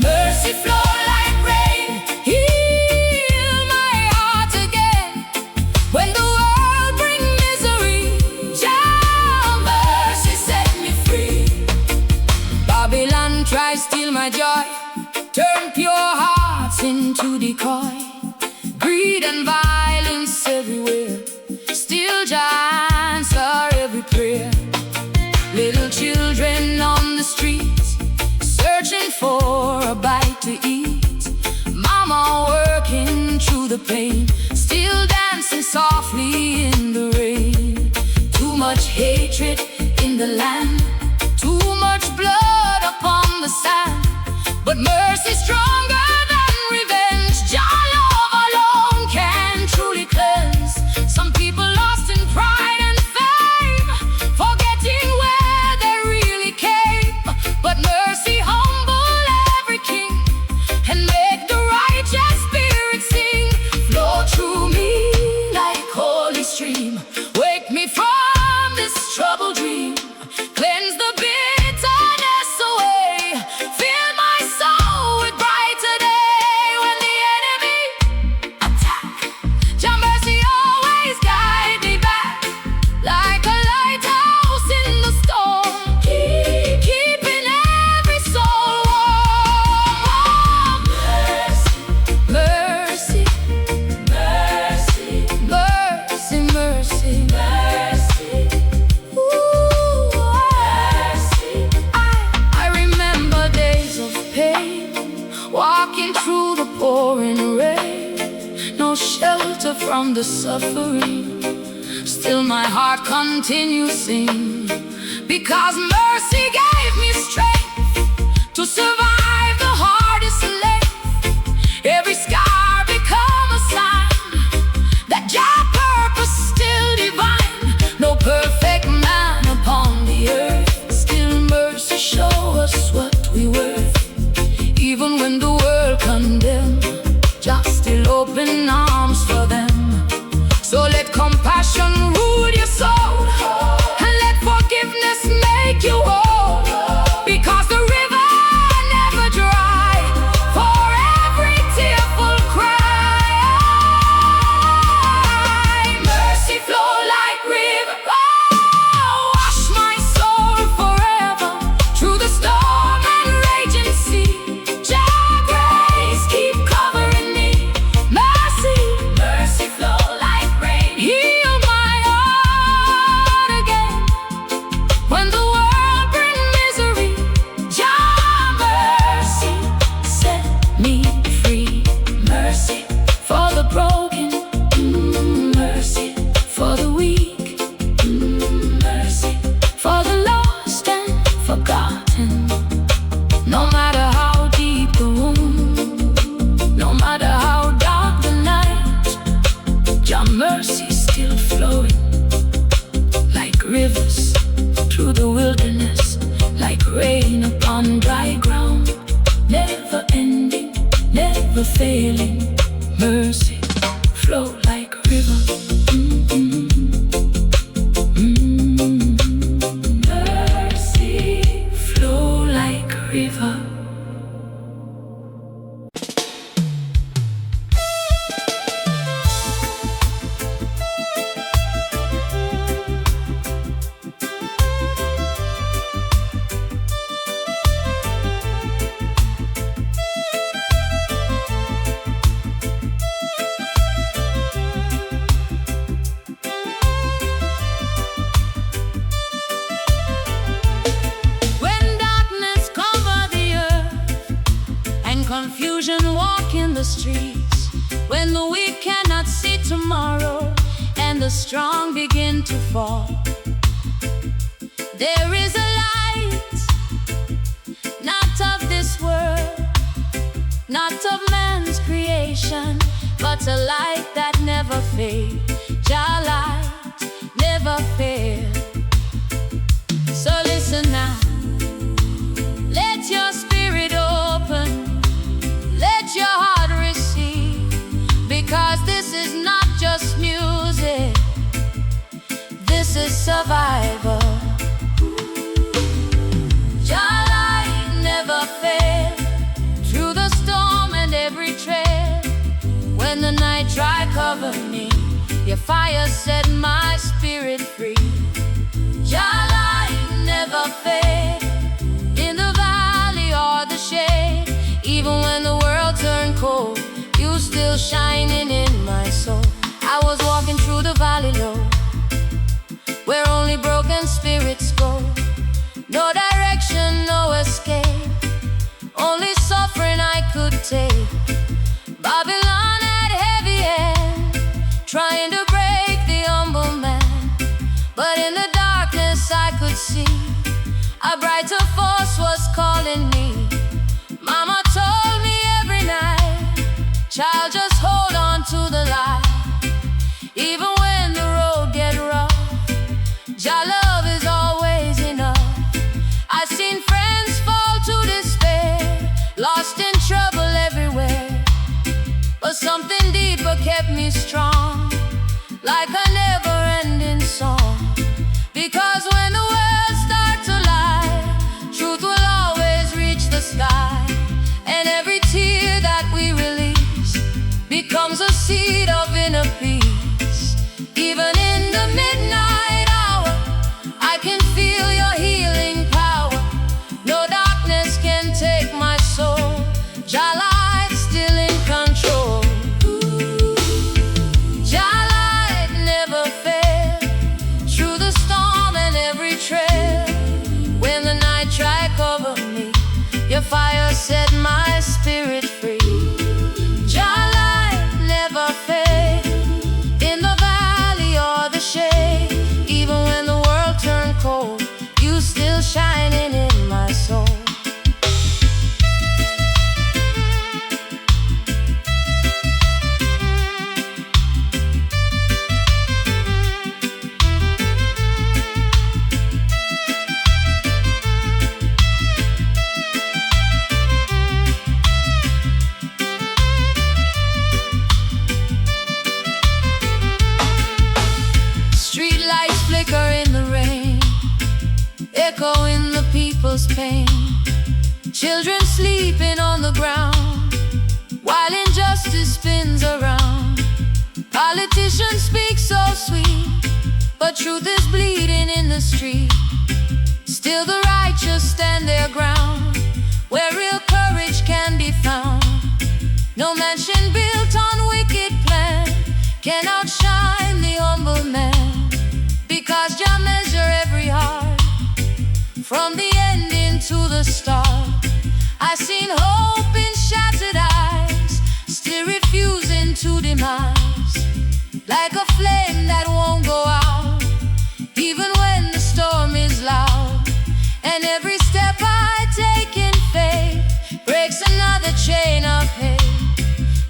Mercy flow like rain, heal my heart again. When the world bring misery, Jah mercy set me free. Babylon tries steal my joy, turn pure hearts into decoy. Greed and violence everywhere, still Jah answer every prayer. Little children on the streets, searching for a bite to eat. Mama working through the pain, still dancing softly in the rain. Too much hatred in the land, too much blood upon the sand. But mercy stronger than revenge. Jah love alone can truly cleanse. Some people lost in pride and fame, forgetting where they really came. But mercy humble every king and make the righteous spirit sing. Flow through me like holy stream, wake me from this troubled dream. Cleanse the bitterness away, fill my soul with brighter day. When the enemy attack, Jah mercy always guide me back. Like a lighthouse in the storm, keeping every soul warm. Mercy, mercy, mercy, mercy, mercy. Ooh, mercy. I remember days of pain, walking through the pouring rain. No shelter from the suffering, still my heart continues sing. Because mercy gave me strength to survive the hardest length. Every scar become a sign that Jah purpose still divine. No perfect man upon the earth, still mercy show us what we worth. Even when the world condemn, Jah still open arms for them. So let compassion rule your soul, and let forgiveness make you whole. Because the river never dry, for every tear on the streets, when the weak cannot see tomorrow and the strong begin to fall. There is a light, not of this world, not of man's creation, but a light that never fades. Jah light never fails. So listen now, let your spirit open, let your heart receive, because this is not just music, this is survival. Jah light never fails, through the storm and every trail. When the night try cover me, your fire set my spirit free. Jah light never fade, in the valley or the shade. Even when the world turned cold, you still shining in my soul. I was walking through the valley low, where only broken spirits go. No direction, no escape, only suffering I could take. Babylon had heavy hand, trying to break the humble man, but in the darkness I could see a brighter force was calling me. Mama told me every night, child, just hold on to the light. Even when the road get rough, Jah love is always enough. I've seen friends fall to despair, lost in trouble everywhere, but something deeper kept me strong, like a never-ending song. Because when the words start to lie, truth will always reach the sky, and every tear that we release becomes a seed of inner peace. Even in the midnight hour, I can feel your healing power. No darkness can take my soul. Jah light still in control. Jah light never fails, through the storm and every trail. When the night try cover me, your fire set my spirit free. Jah light never fade, in the valley or the shade. Even when the world turned cold, you still shining in my soul. Street lights flicker in the rain, echo in the people's pain. Children sleeping on the ground, while injustice spins around. Politicians speak so sweet, but truth is bleeding in the street. Still the righteous stand their ground, where real courage can be found. No mansion built on wicked plan can outshine the humble man, because Jah measure every heart, from the ending to the start. I seen hope in shattered eyes, still refusing to demise, like a flame that won't go out, even when the storm is loud. And every step I take in faith breaks another chain of hate,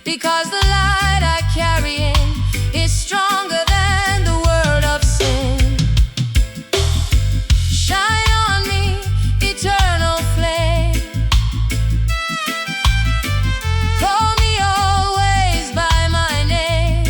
because the light I carry in is stronger than the world of sin. Shine on me, eternal flame, call me always by my name.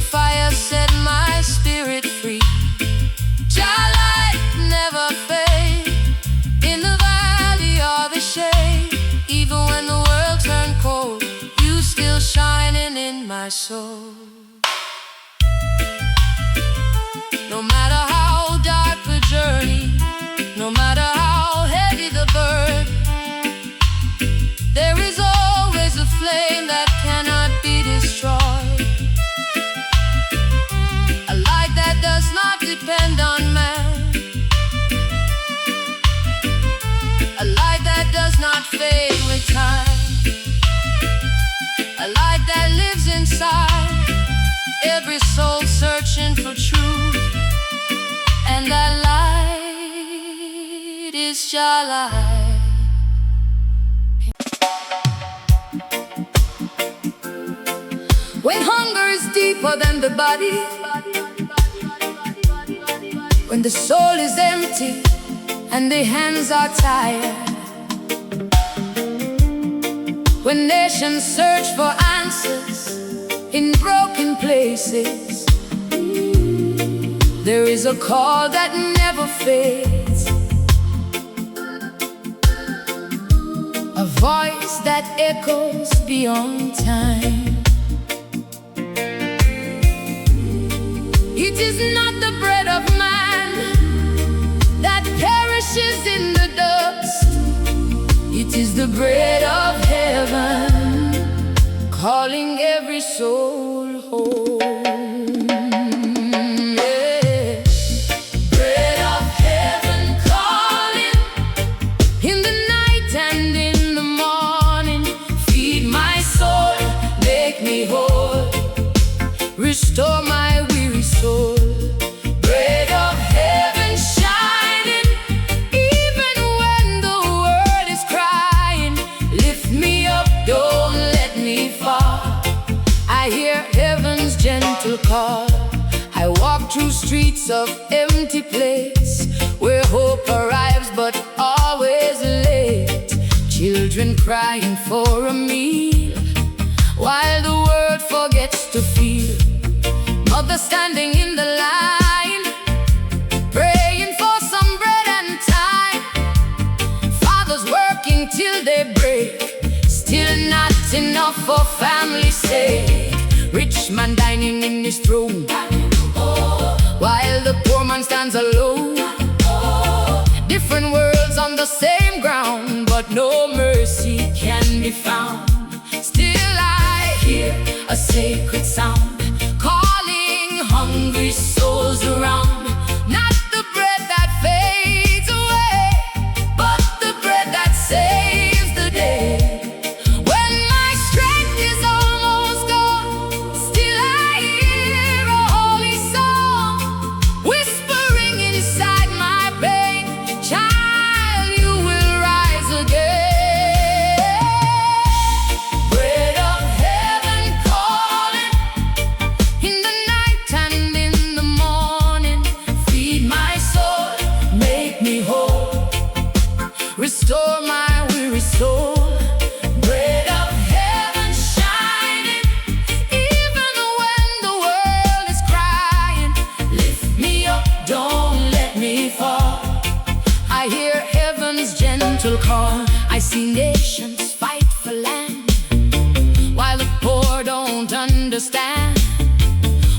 Your fire set my spirit free. Your light never fade, in the valley or the shade. Even when the world turned cold, you still shining in my soul. No matter how dark the journey, no matter how heavy the burden, there is always a flame that cannot be destroyed. A light that does not depend on man, a light that does not fade with time, a light that lives inside every soul searching for truth. And that light is your light. When hunger is deeper than the body, when the soul is empty and the hands are tired, when nations search for answers in broken places, there is a call that never fades, a voice that echoes beyond time. It is not the bread of man that perishes in the dust. It is the bread of heaven calling every soul home. Restore my weary soul. Bread of heaven shining, even when the world is crying. Lift me up, don't let me fall. I hear heaven's gentle call. I walk through streets of empty place, where hope arrives but always late. Children crying for a meal, while the world forgets to feel. Mothers standing in the line, praying for some bread and time. Fathers working till they break, still not enough for family's sake. Rich man dining in his throne, while the poor man stands alone. Different worlds on the same ground, but no mercy can be found. Still I hear a sacred sound, hungry souls around. Not the bread that fades away, but the bread that saves the day. When my strength is almost gone, still I hear a holy song whispering inside my brain, child, you will rise again. Bread of heaven calling in the night and in the morning. Feed my soul, make me whole. Restore my weary soul. Bread of heaven shining, even when the world is crying. Lift me up, don't let me fall. I hear heaven's gentle call. I see nations fight for land, while the poor don't understand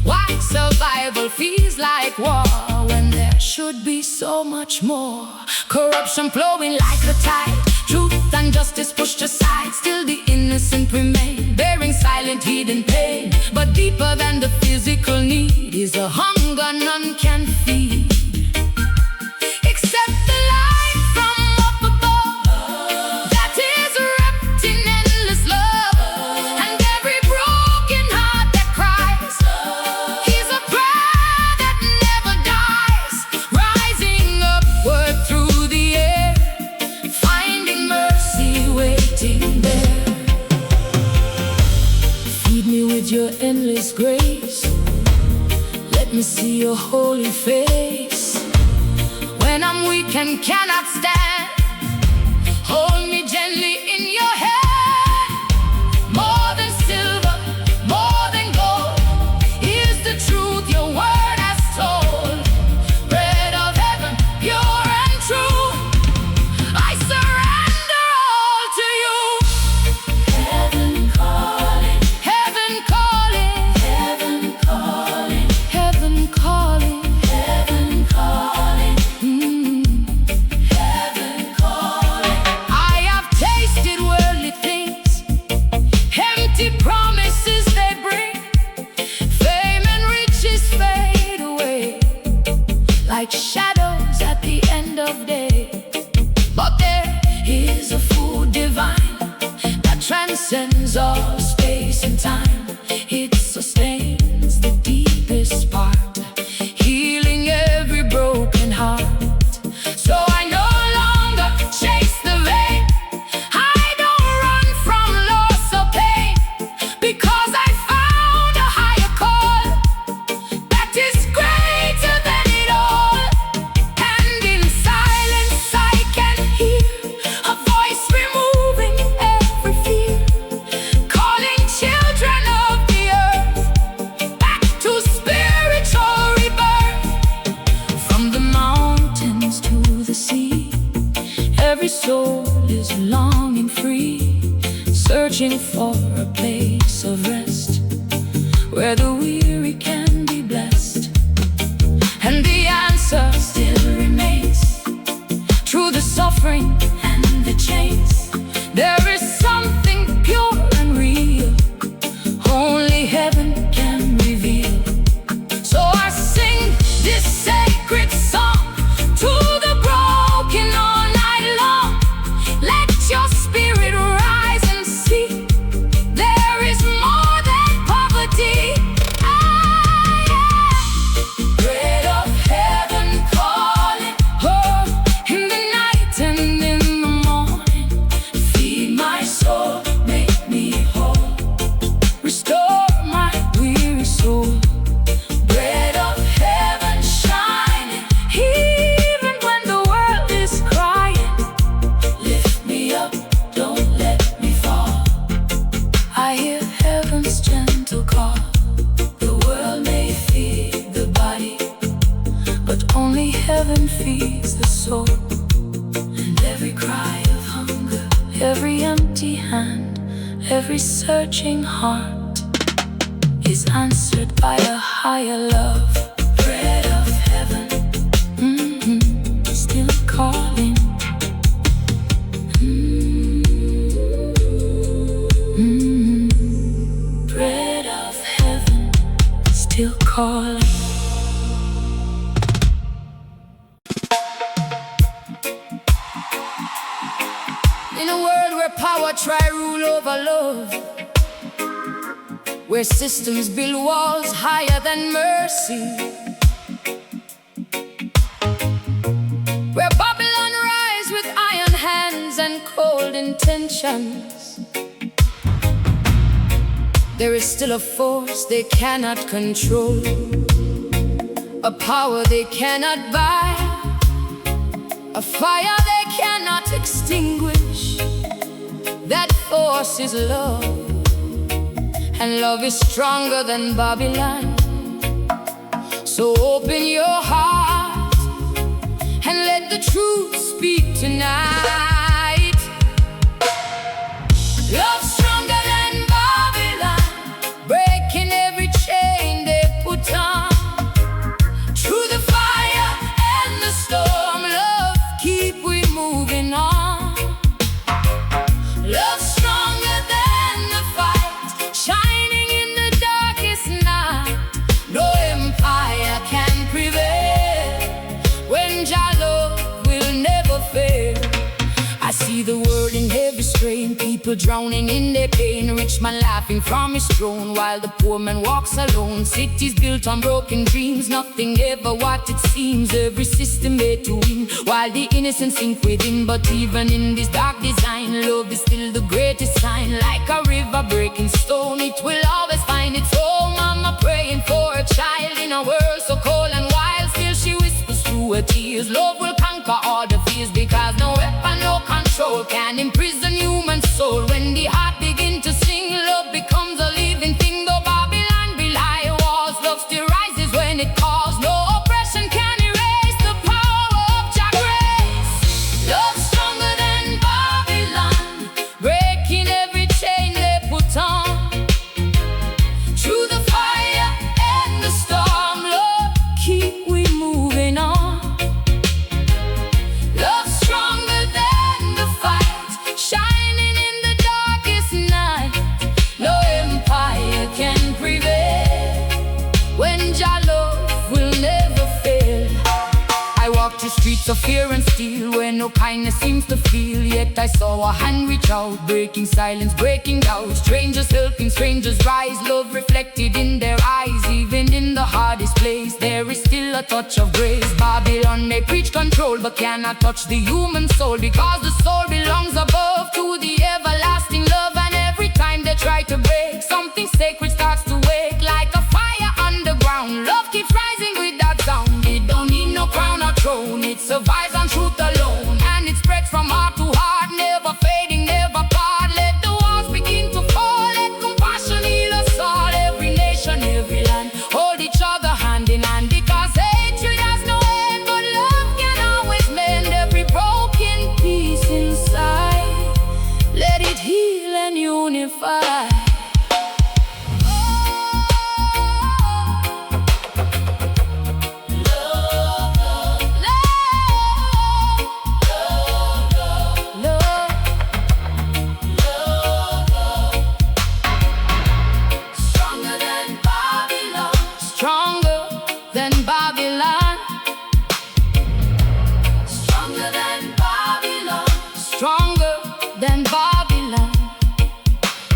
why survival feels like war, when there should be so much more. Corruption flowing like a tide, truth and justice pushed aside. Still the innocent remain, bearing silent hidden pain. But deeper than the physical need is a hunger none can feed, except the light from up above, that is wrapped in endless love. And every broken heart that cries, he's a prayer that never dies, rising upward through the air, finding mercy waiting there. Feed me with your endless grace, let me see your holy face. When I'm weak and cannot stand, hold me gently in your hand. More than silver, more than gold, is like shadows at the end of day. But there is a food divine that transcends all space and time. It sustains the deepest part, healing every broken heart. So I no longer chase the vein, I don't run from loss or pain, because I found a higher call that is greater than it all. And in silence I can hear a voice removing every fear, calling children of the earth back to spiritual rebirth. From the mountains to the sea, every soul is longing free, searching for a place of rest where the weary can be blessed. And the answer still remains, through the suffering and the chains, there is something pure and real, only heaven can reveal. So I sing this sacred song to the broken all night long. Let your spirit rise and see there is more than poverty. Bread of heaven calling, oh, in the night and in the morning. Feed my soul, make me whole, restore my weary soul. Bread of heaven shining, even when the world is crying. Lift me up, don't let me fall. I hear heaven's gentle call. The world may feed the body, but only heaven feeds the soul. And every cry of hunger, every empty hand, every searching heart is answered by a higher love. Bread of heaven, still calling. Bread of heaven, still calling. In a world where power try rule over love, where systems build walls higher than mercy, where Babylon rise with iron hands and cold intentions, there is still a force they cannot control, a power they cannot buy, a fire they cannot extinguish. That force is love, and love is stronger than Babylon. So open your heart and let the truth speak tonight. Love stronger than Babylon, breaking every chain they put on. Through the fire and the storm, love keep we moving on. Love stronger than the fight, shining in the darkest night. No empire can prevail when Jah love will never fail. I see the world in heavy strain, people drowning in their pain. Rich man laughing from his throne while the poor man walks alone. Cities built on broken dreams, nothing ever what it seems. Every system made to win, while the innocent sink within. But even in this dark design, love is still the greatest sign. Like a river breaking stone, it will always find its home. Mama praying for a child in a world so cold and wild. Still she whispers through her tears, love will conquer all the fears, because no weapon, no control can imprison human soul. When the heart begins to sing, love becomes a living thing. Though Babylon be lie walls, love still rises when it calls. No oppression can erase the power of Jah grace. Love stronger than Babylon, breaking every chain they put on. Through the fire and the storm, love keep we moving on. Love stronger than the fight, shining in the darkest night. No empire can prevail when Jah love will never fail. dirty streets of fear and steel, where no kindness seems to feel. Yet I saw a hand reach out, breaking silence, breaking doubt. Strangers helping strangers rise, love reflected in their eyes. Even in the hardest place, there is still a touch of grace. Babylon may preach control, but cannot touch the human soul, because the soul belongs above to the everlasting love. And every time they try to break, something sacred starts to wake. Like a fire underground, love keeps rising without sound. It don't need no crown or throne, it survives on truth alone. And it spreads from heart to heart, never fading, never part. Let the walls begin to fall, let compassion heal us all. Every nation, every land, hold each other hand in hand, because hatred has no end, but love can always mend every broken piece inside. Let it heal and unify.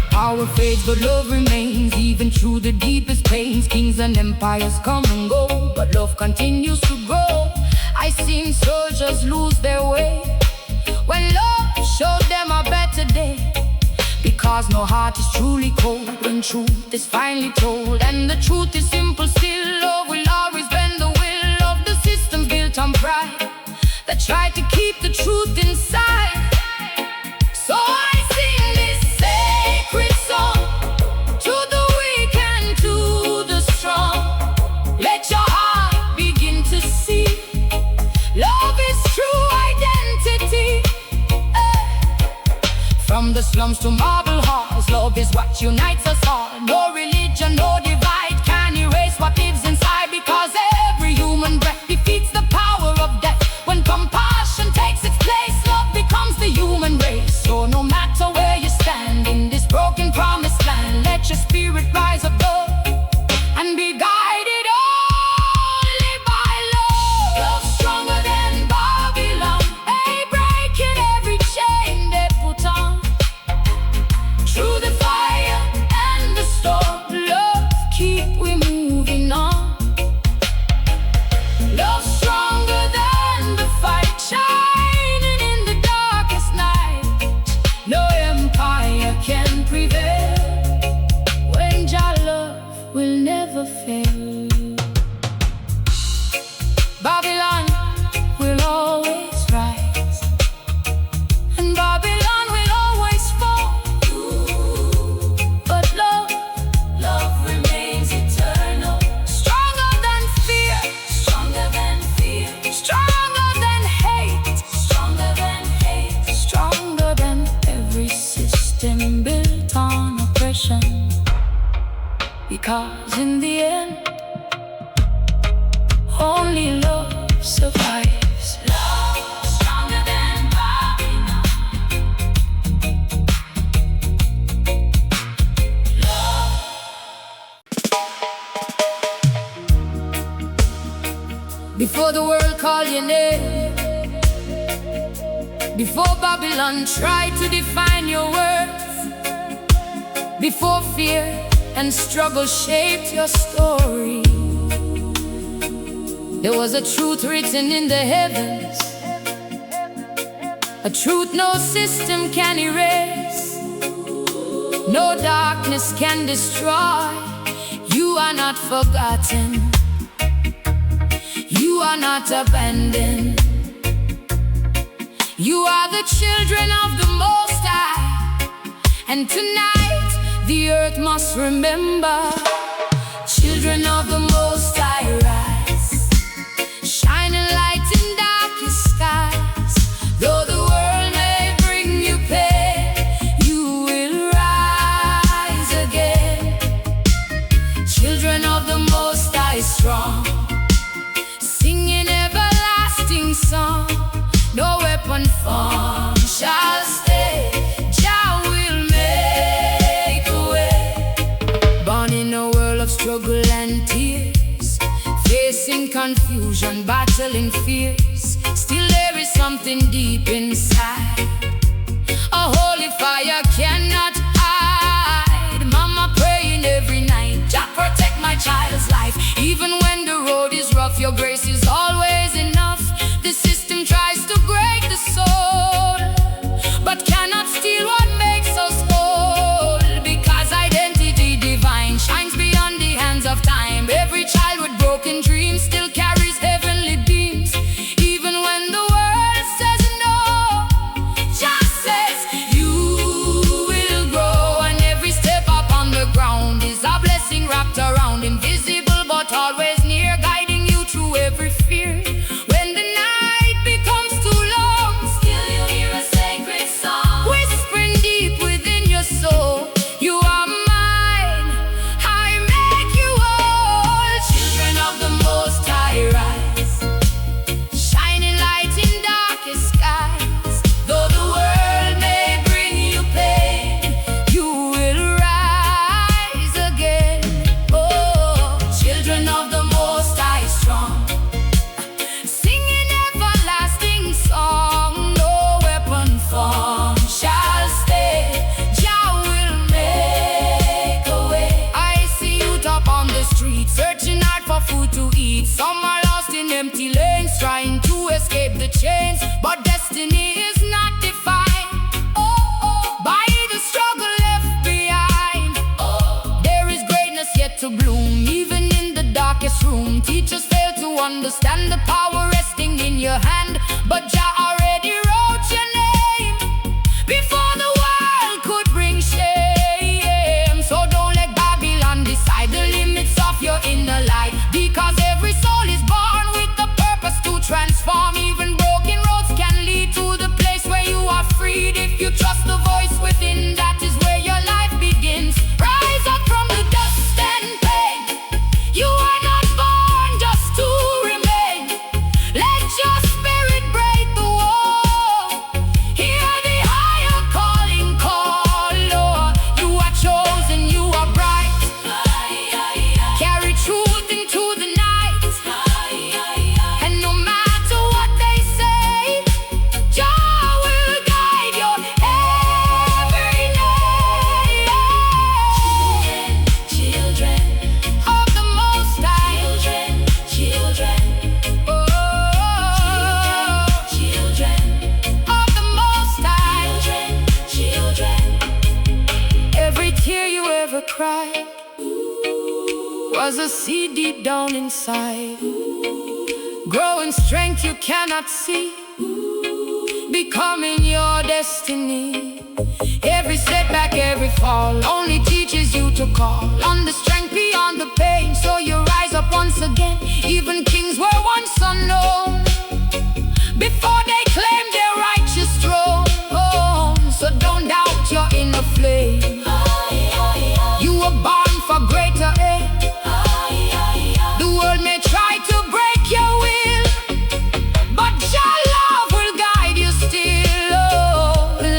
Power fades, but love remains, even through the deepest pains. Kings and empires come and go, but love continues to grow. I seen soldiers lose their way when love showed them a better day. Because no heart is truly cold when truth is finally told. And the truth is simple still, love will always bend the will of the systems built on pride that try to keep the truth inside. So I sing this sacred song to the weak and to the strong. Let your heart begin to see love is true identity. From the slums to marble halls, love is what unites us all. No religion, no divide can erase what lives inside, because every human breath defeats the power of death. When compassion takes its place, love becomes the human race. So no matter where you stand in this broken promised land, let your spirit rise above and be guided only by love. Love stronger than Babylon, breaking every chain they put on. Through the fire and the storm, love keep we moving on. Love stronger than the fight, shining in the darkest night. No empire can prevail when Jah love will never fail. Babylon will always rise, and Babylon will always fall. But love remains eternal. Stronger than fear, stronger than fear, stronger than hate, stronger than hate, stronger than every system built on oppression. Because in the end, only love survives. Love stronger than Babylon. Before the world called your name, before Babylon tried to define your worth, before fear and struggle shaped your story, there was a truth written in the heavens, a truth no system can erase, no darkness can destroy. You are not forgotten, you are not abandoned. You are the children of the Most High, and tonight the earth must remember. Children of the Most High, rise, shining light in darkest skies. Though the world may bring you pain, you will rise again. Children of the Most High, strong, singing everlasting song. No weapon formed shall stay. Jah will make a way. Born in a world of struggle and tears, facing confusion, battling fears. still there is something deep inside. A holy fire cannot hide. Mama praying every night, Jah protect my child's life. Even when the road is rough, your grace is always enough. The system tries to break the soul, but cannot steal what makes us whole. Because identity divine shines beyond the hands of time. Every child with broken dreams still carries heavenly beams. Even when the world says no, Jah says you will grow. And every step up on the ground is a blessing wrapped around, invisible but always near, guiding you through every fear. When the night becomes too long, still you hear a sacred song whispering deep within your soul. You are mine, I make you all. Children of the Most High rise, shining light in darkest skies. Though the world may bring you pain, you will rise again. Oh, children of the Most High strong, singing everlasting song. No weapon formed shall stay. Jah will make a way. I see youth up on the street, searching hard for food to eat. Some are lost in empty lanes, trying to escape the chains. But destiny is not defined by the struggle left behind. There is greatness yet to bloom, even in the darkest room. Teachers fail to understand the power resting in your hand, but Jah already wrote your name before the world could bring shame. So don't let Babylon decide the limits of your inner light, because every soul is born with the purpose to transform. Even broken roads can lead to the place where you are freed. If you trust the voice within, that is where your life begins. Rise up from the dust and pain. You are not born just to remain. Let your spirit break the wall. Hear the higher calling call, Lord. You are chosen, you are bright. Carry truth into the night. And no matter what they say, Jah will guide your every day. Children of the Most High. Children of the Most High. Every tear you ever cried was a seed deep down inside, growing strength you cannot see, becoming your destiny. Every setback, every fall only teaches you to call on the strength beyond the pain, so you rise up once again. Even kings were once unknown before they claimed their righteous throne. So don't doubt your inner flame. You were born for greater aim. The world may try to break your will, but your love will guide you still.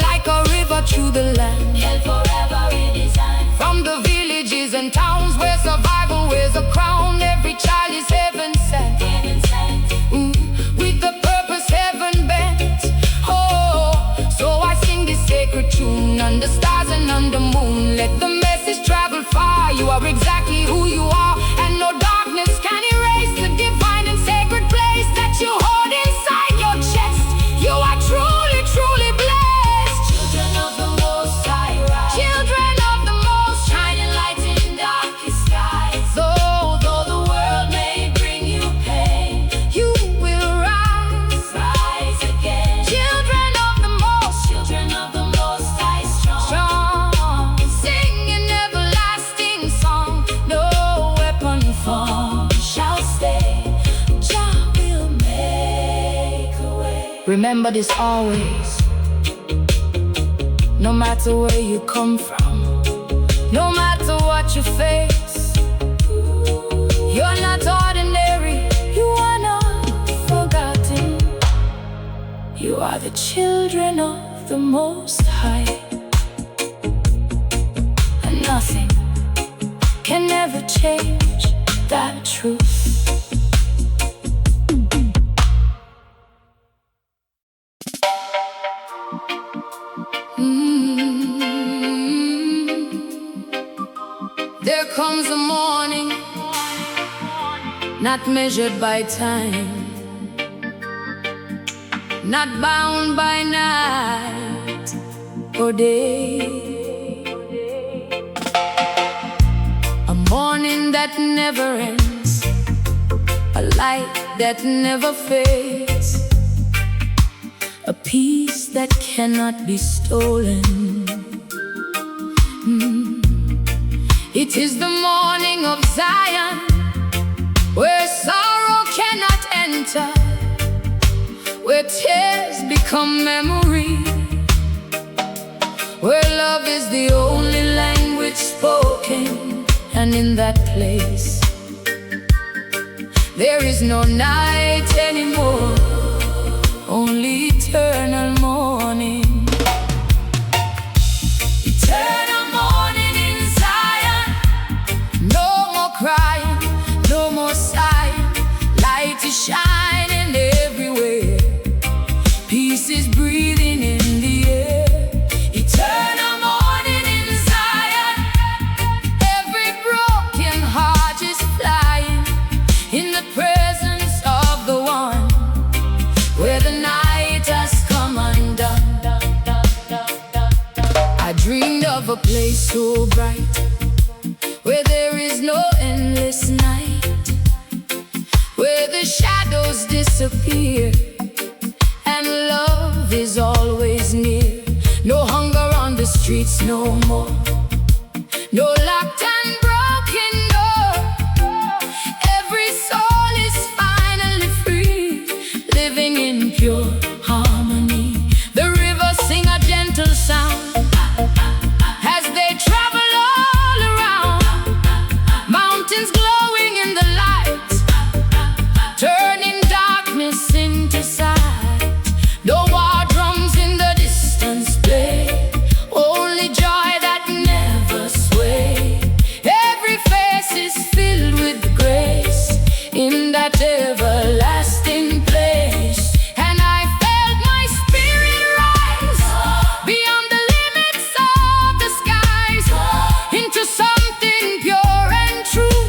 Like a river through the land, held forever in His hand. From the villages and towns where survival wears a crown, every child is heaven sent. With the purpose heaven bent. So I sing this sacred tune under stars and under moon. Let the message travel far. You are exactly who you are, and no darkness can erase the divine and sacred place that you hold inside your chest. You are truly, truly blessed. Children of the Most High rise. Children of the Most, shining light in darkest skies. Though the world may bring you pain, you will rise again. Children of the Most High strong, singing everlasting song. No weapon formed shall stay. Jah will make a way. Remember this always, no matter where you come from, no matter what you face. You're not ordinary, you are not forgotten. You are the children of the Most High, and nothing can ever change that truth. not measured by time, not bound by night or day. A morning that never ends, a light that never fades, a peace that cannot be stolen. It is the morning of Zion, where sorrow cannot enter, where tears become memory, where love is the only language spoken. And in that place, there is no night anymore, only eternal morning. Eternal morning in Zion. No more crying, no more sighing. Light is shining everywhere. Peace is breathing in the air. Eternal morning in Zion. Every broken heart is flying in the presence of the one, where the night has come undone. I dreamed of a place so bright, where there is no endless night, where the shadows disappear and love is always near. No hunger on the streets no more, no locked and broken door. Every soul is finally free, living in pure harmony. The rivers sing a gentle sound as they travel all around. Mountains glowing in the light, turning darkness into sight. No war drums in the distance play, only joy that never sway. Every face is filled with grace in that everlasting place. And I felt my spirit rise beyond the limits of the skies, into something pure and true,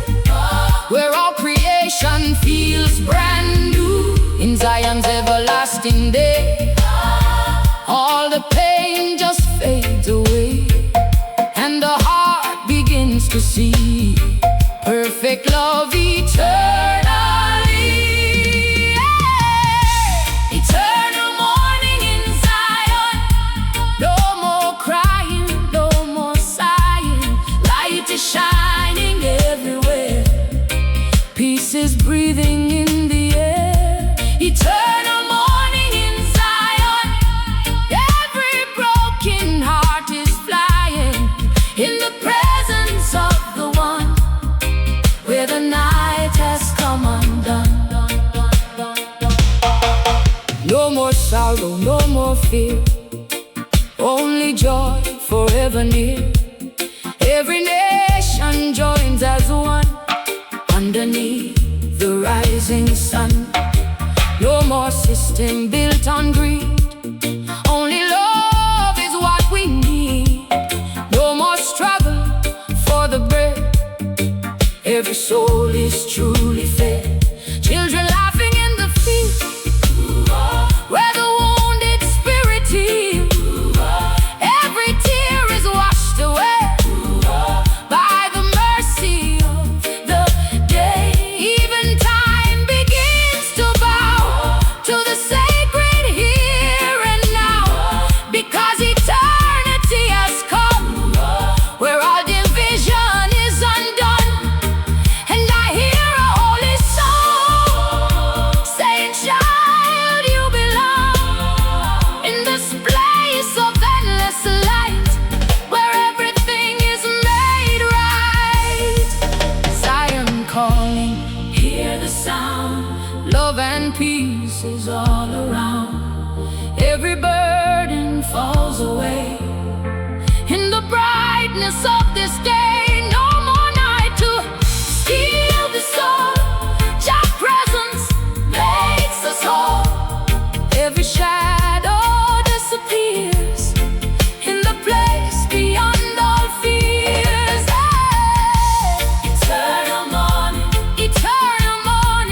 where all creation feels brand new. In Zion's everlasting day, all the pain just fades away, and the heart begins to see perfect love eternally. Eternal morning in Zion. No more crying, no more sighing. Light is shining everywhere. Peace is breathing in the air. Eternal morning in Zion. Every broken heart is flying in the presence of the one, where the night has come undone. No more sorrow, no more fear, only joy forever near. Every nation joins as one underneath the rising sun. No more system built on greed, only love is what we need. No more struggle for the bread, every soul is truly fed. Children laughing in the field, where the wounded spirit heals. Every tear is washed away by the mercy of the day. Even time begins to bow to the sacred here and now, because eternity has come, where all division is undone. And I hear a holy song saying, child, you belong in this place of endless light, where everything is made right. Zion calling, hear the sound. Love and peace is all around. Every burden falls away in the brightness of this day. No more night to steal the soul. Your presence makes us whole. Every shadow disappears in the place beyond all fears. Eternal morning, eternal morning.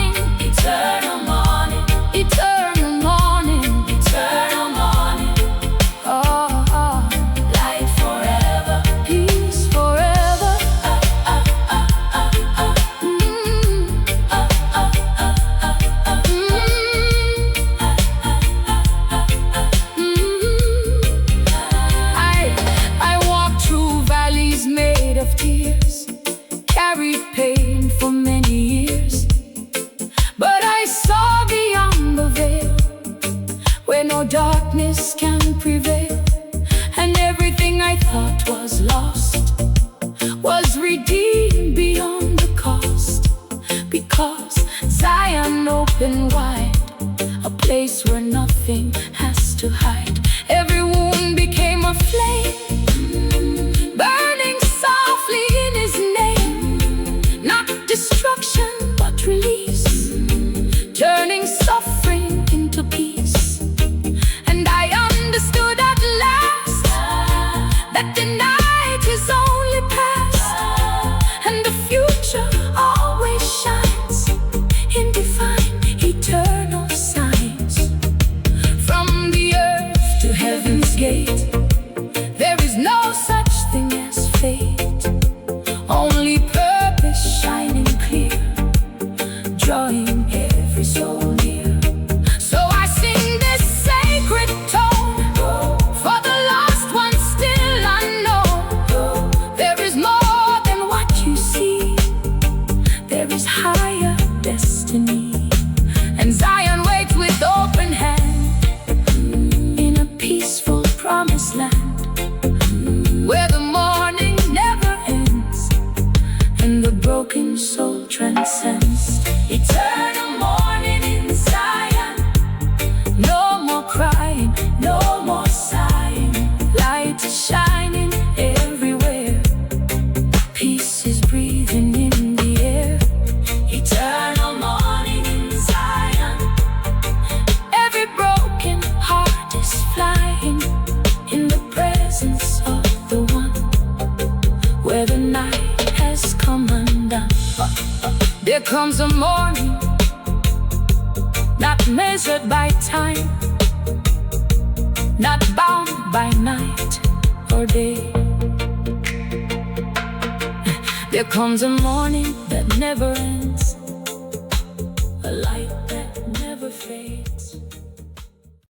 Zion open wide, a place where nothing has to hide. Every wound became a flame, burning softly in His name. Not destruction, but release, turning suffering into peace. And I understood at last that the night is only past, and the future always shines in divine, eternal signs. From the earth to heaven's gate, there is no such thing as fate, only purpose shining clear, drawing every soul near. So I sing this sacred tone for the lost ones still unknown. There is more than what you see, there is higher destiny. And Zion waits with open hand in a peaceful promised land, where the morning never ends and the broken soul transcends. Eternal morning in Zion, no more crying, no more sighing. Light is shining everywhere, peace is breathing in the air. Eternal morning in Zion, every broken heart is flying in the presence of the One, where the night has come undone. There comes a morning, not measured by time, not bound by night or day. There comes a morning that never ends.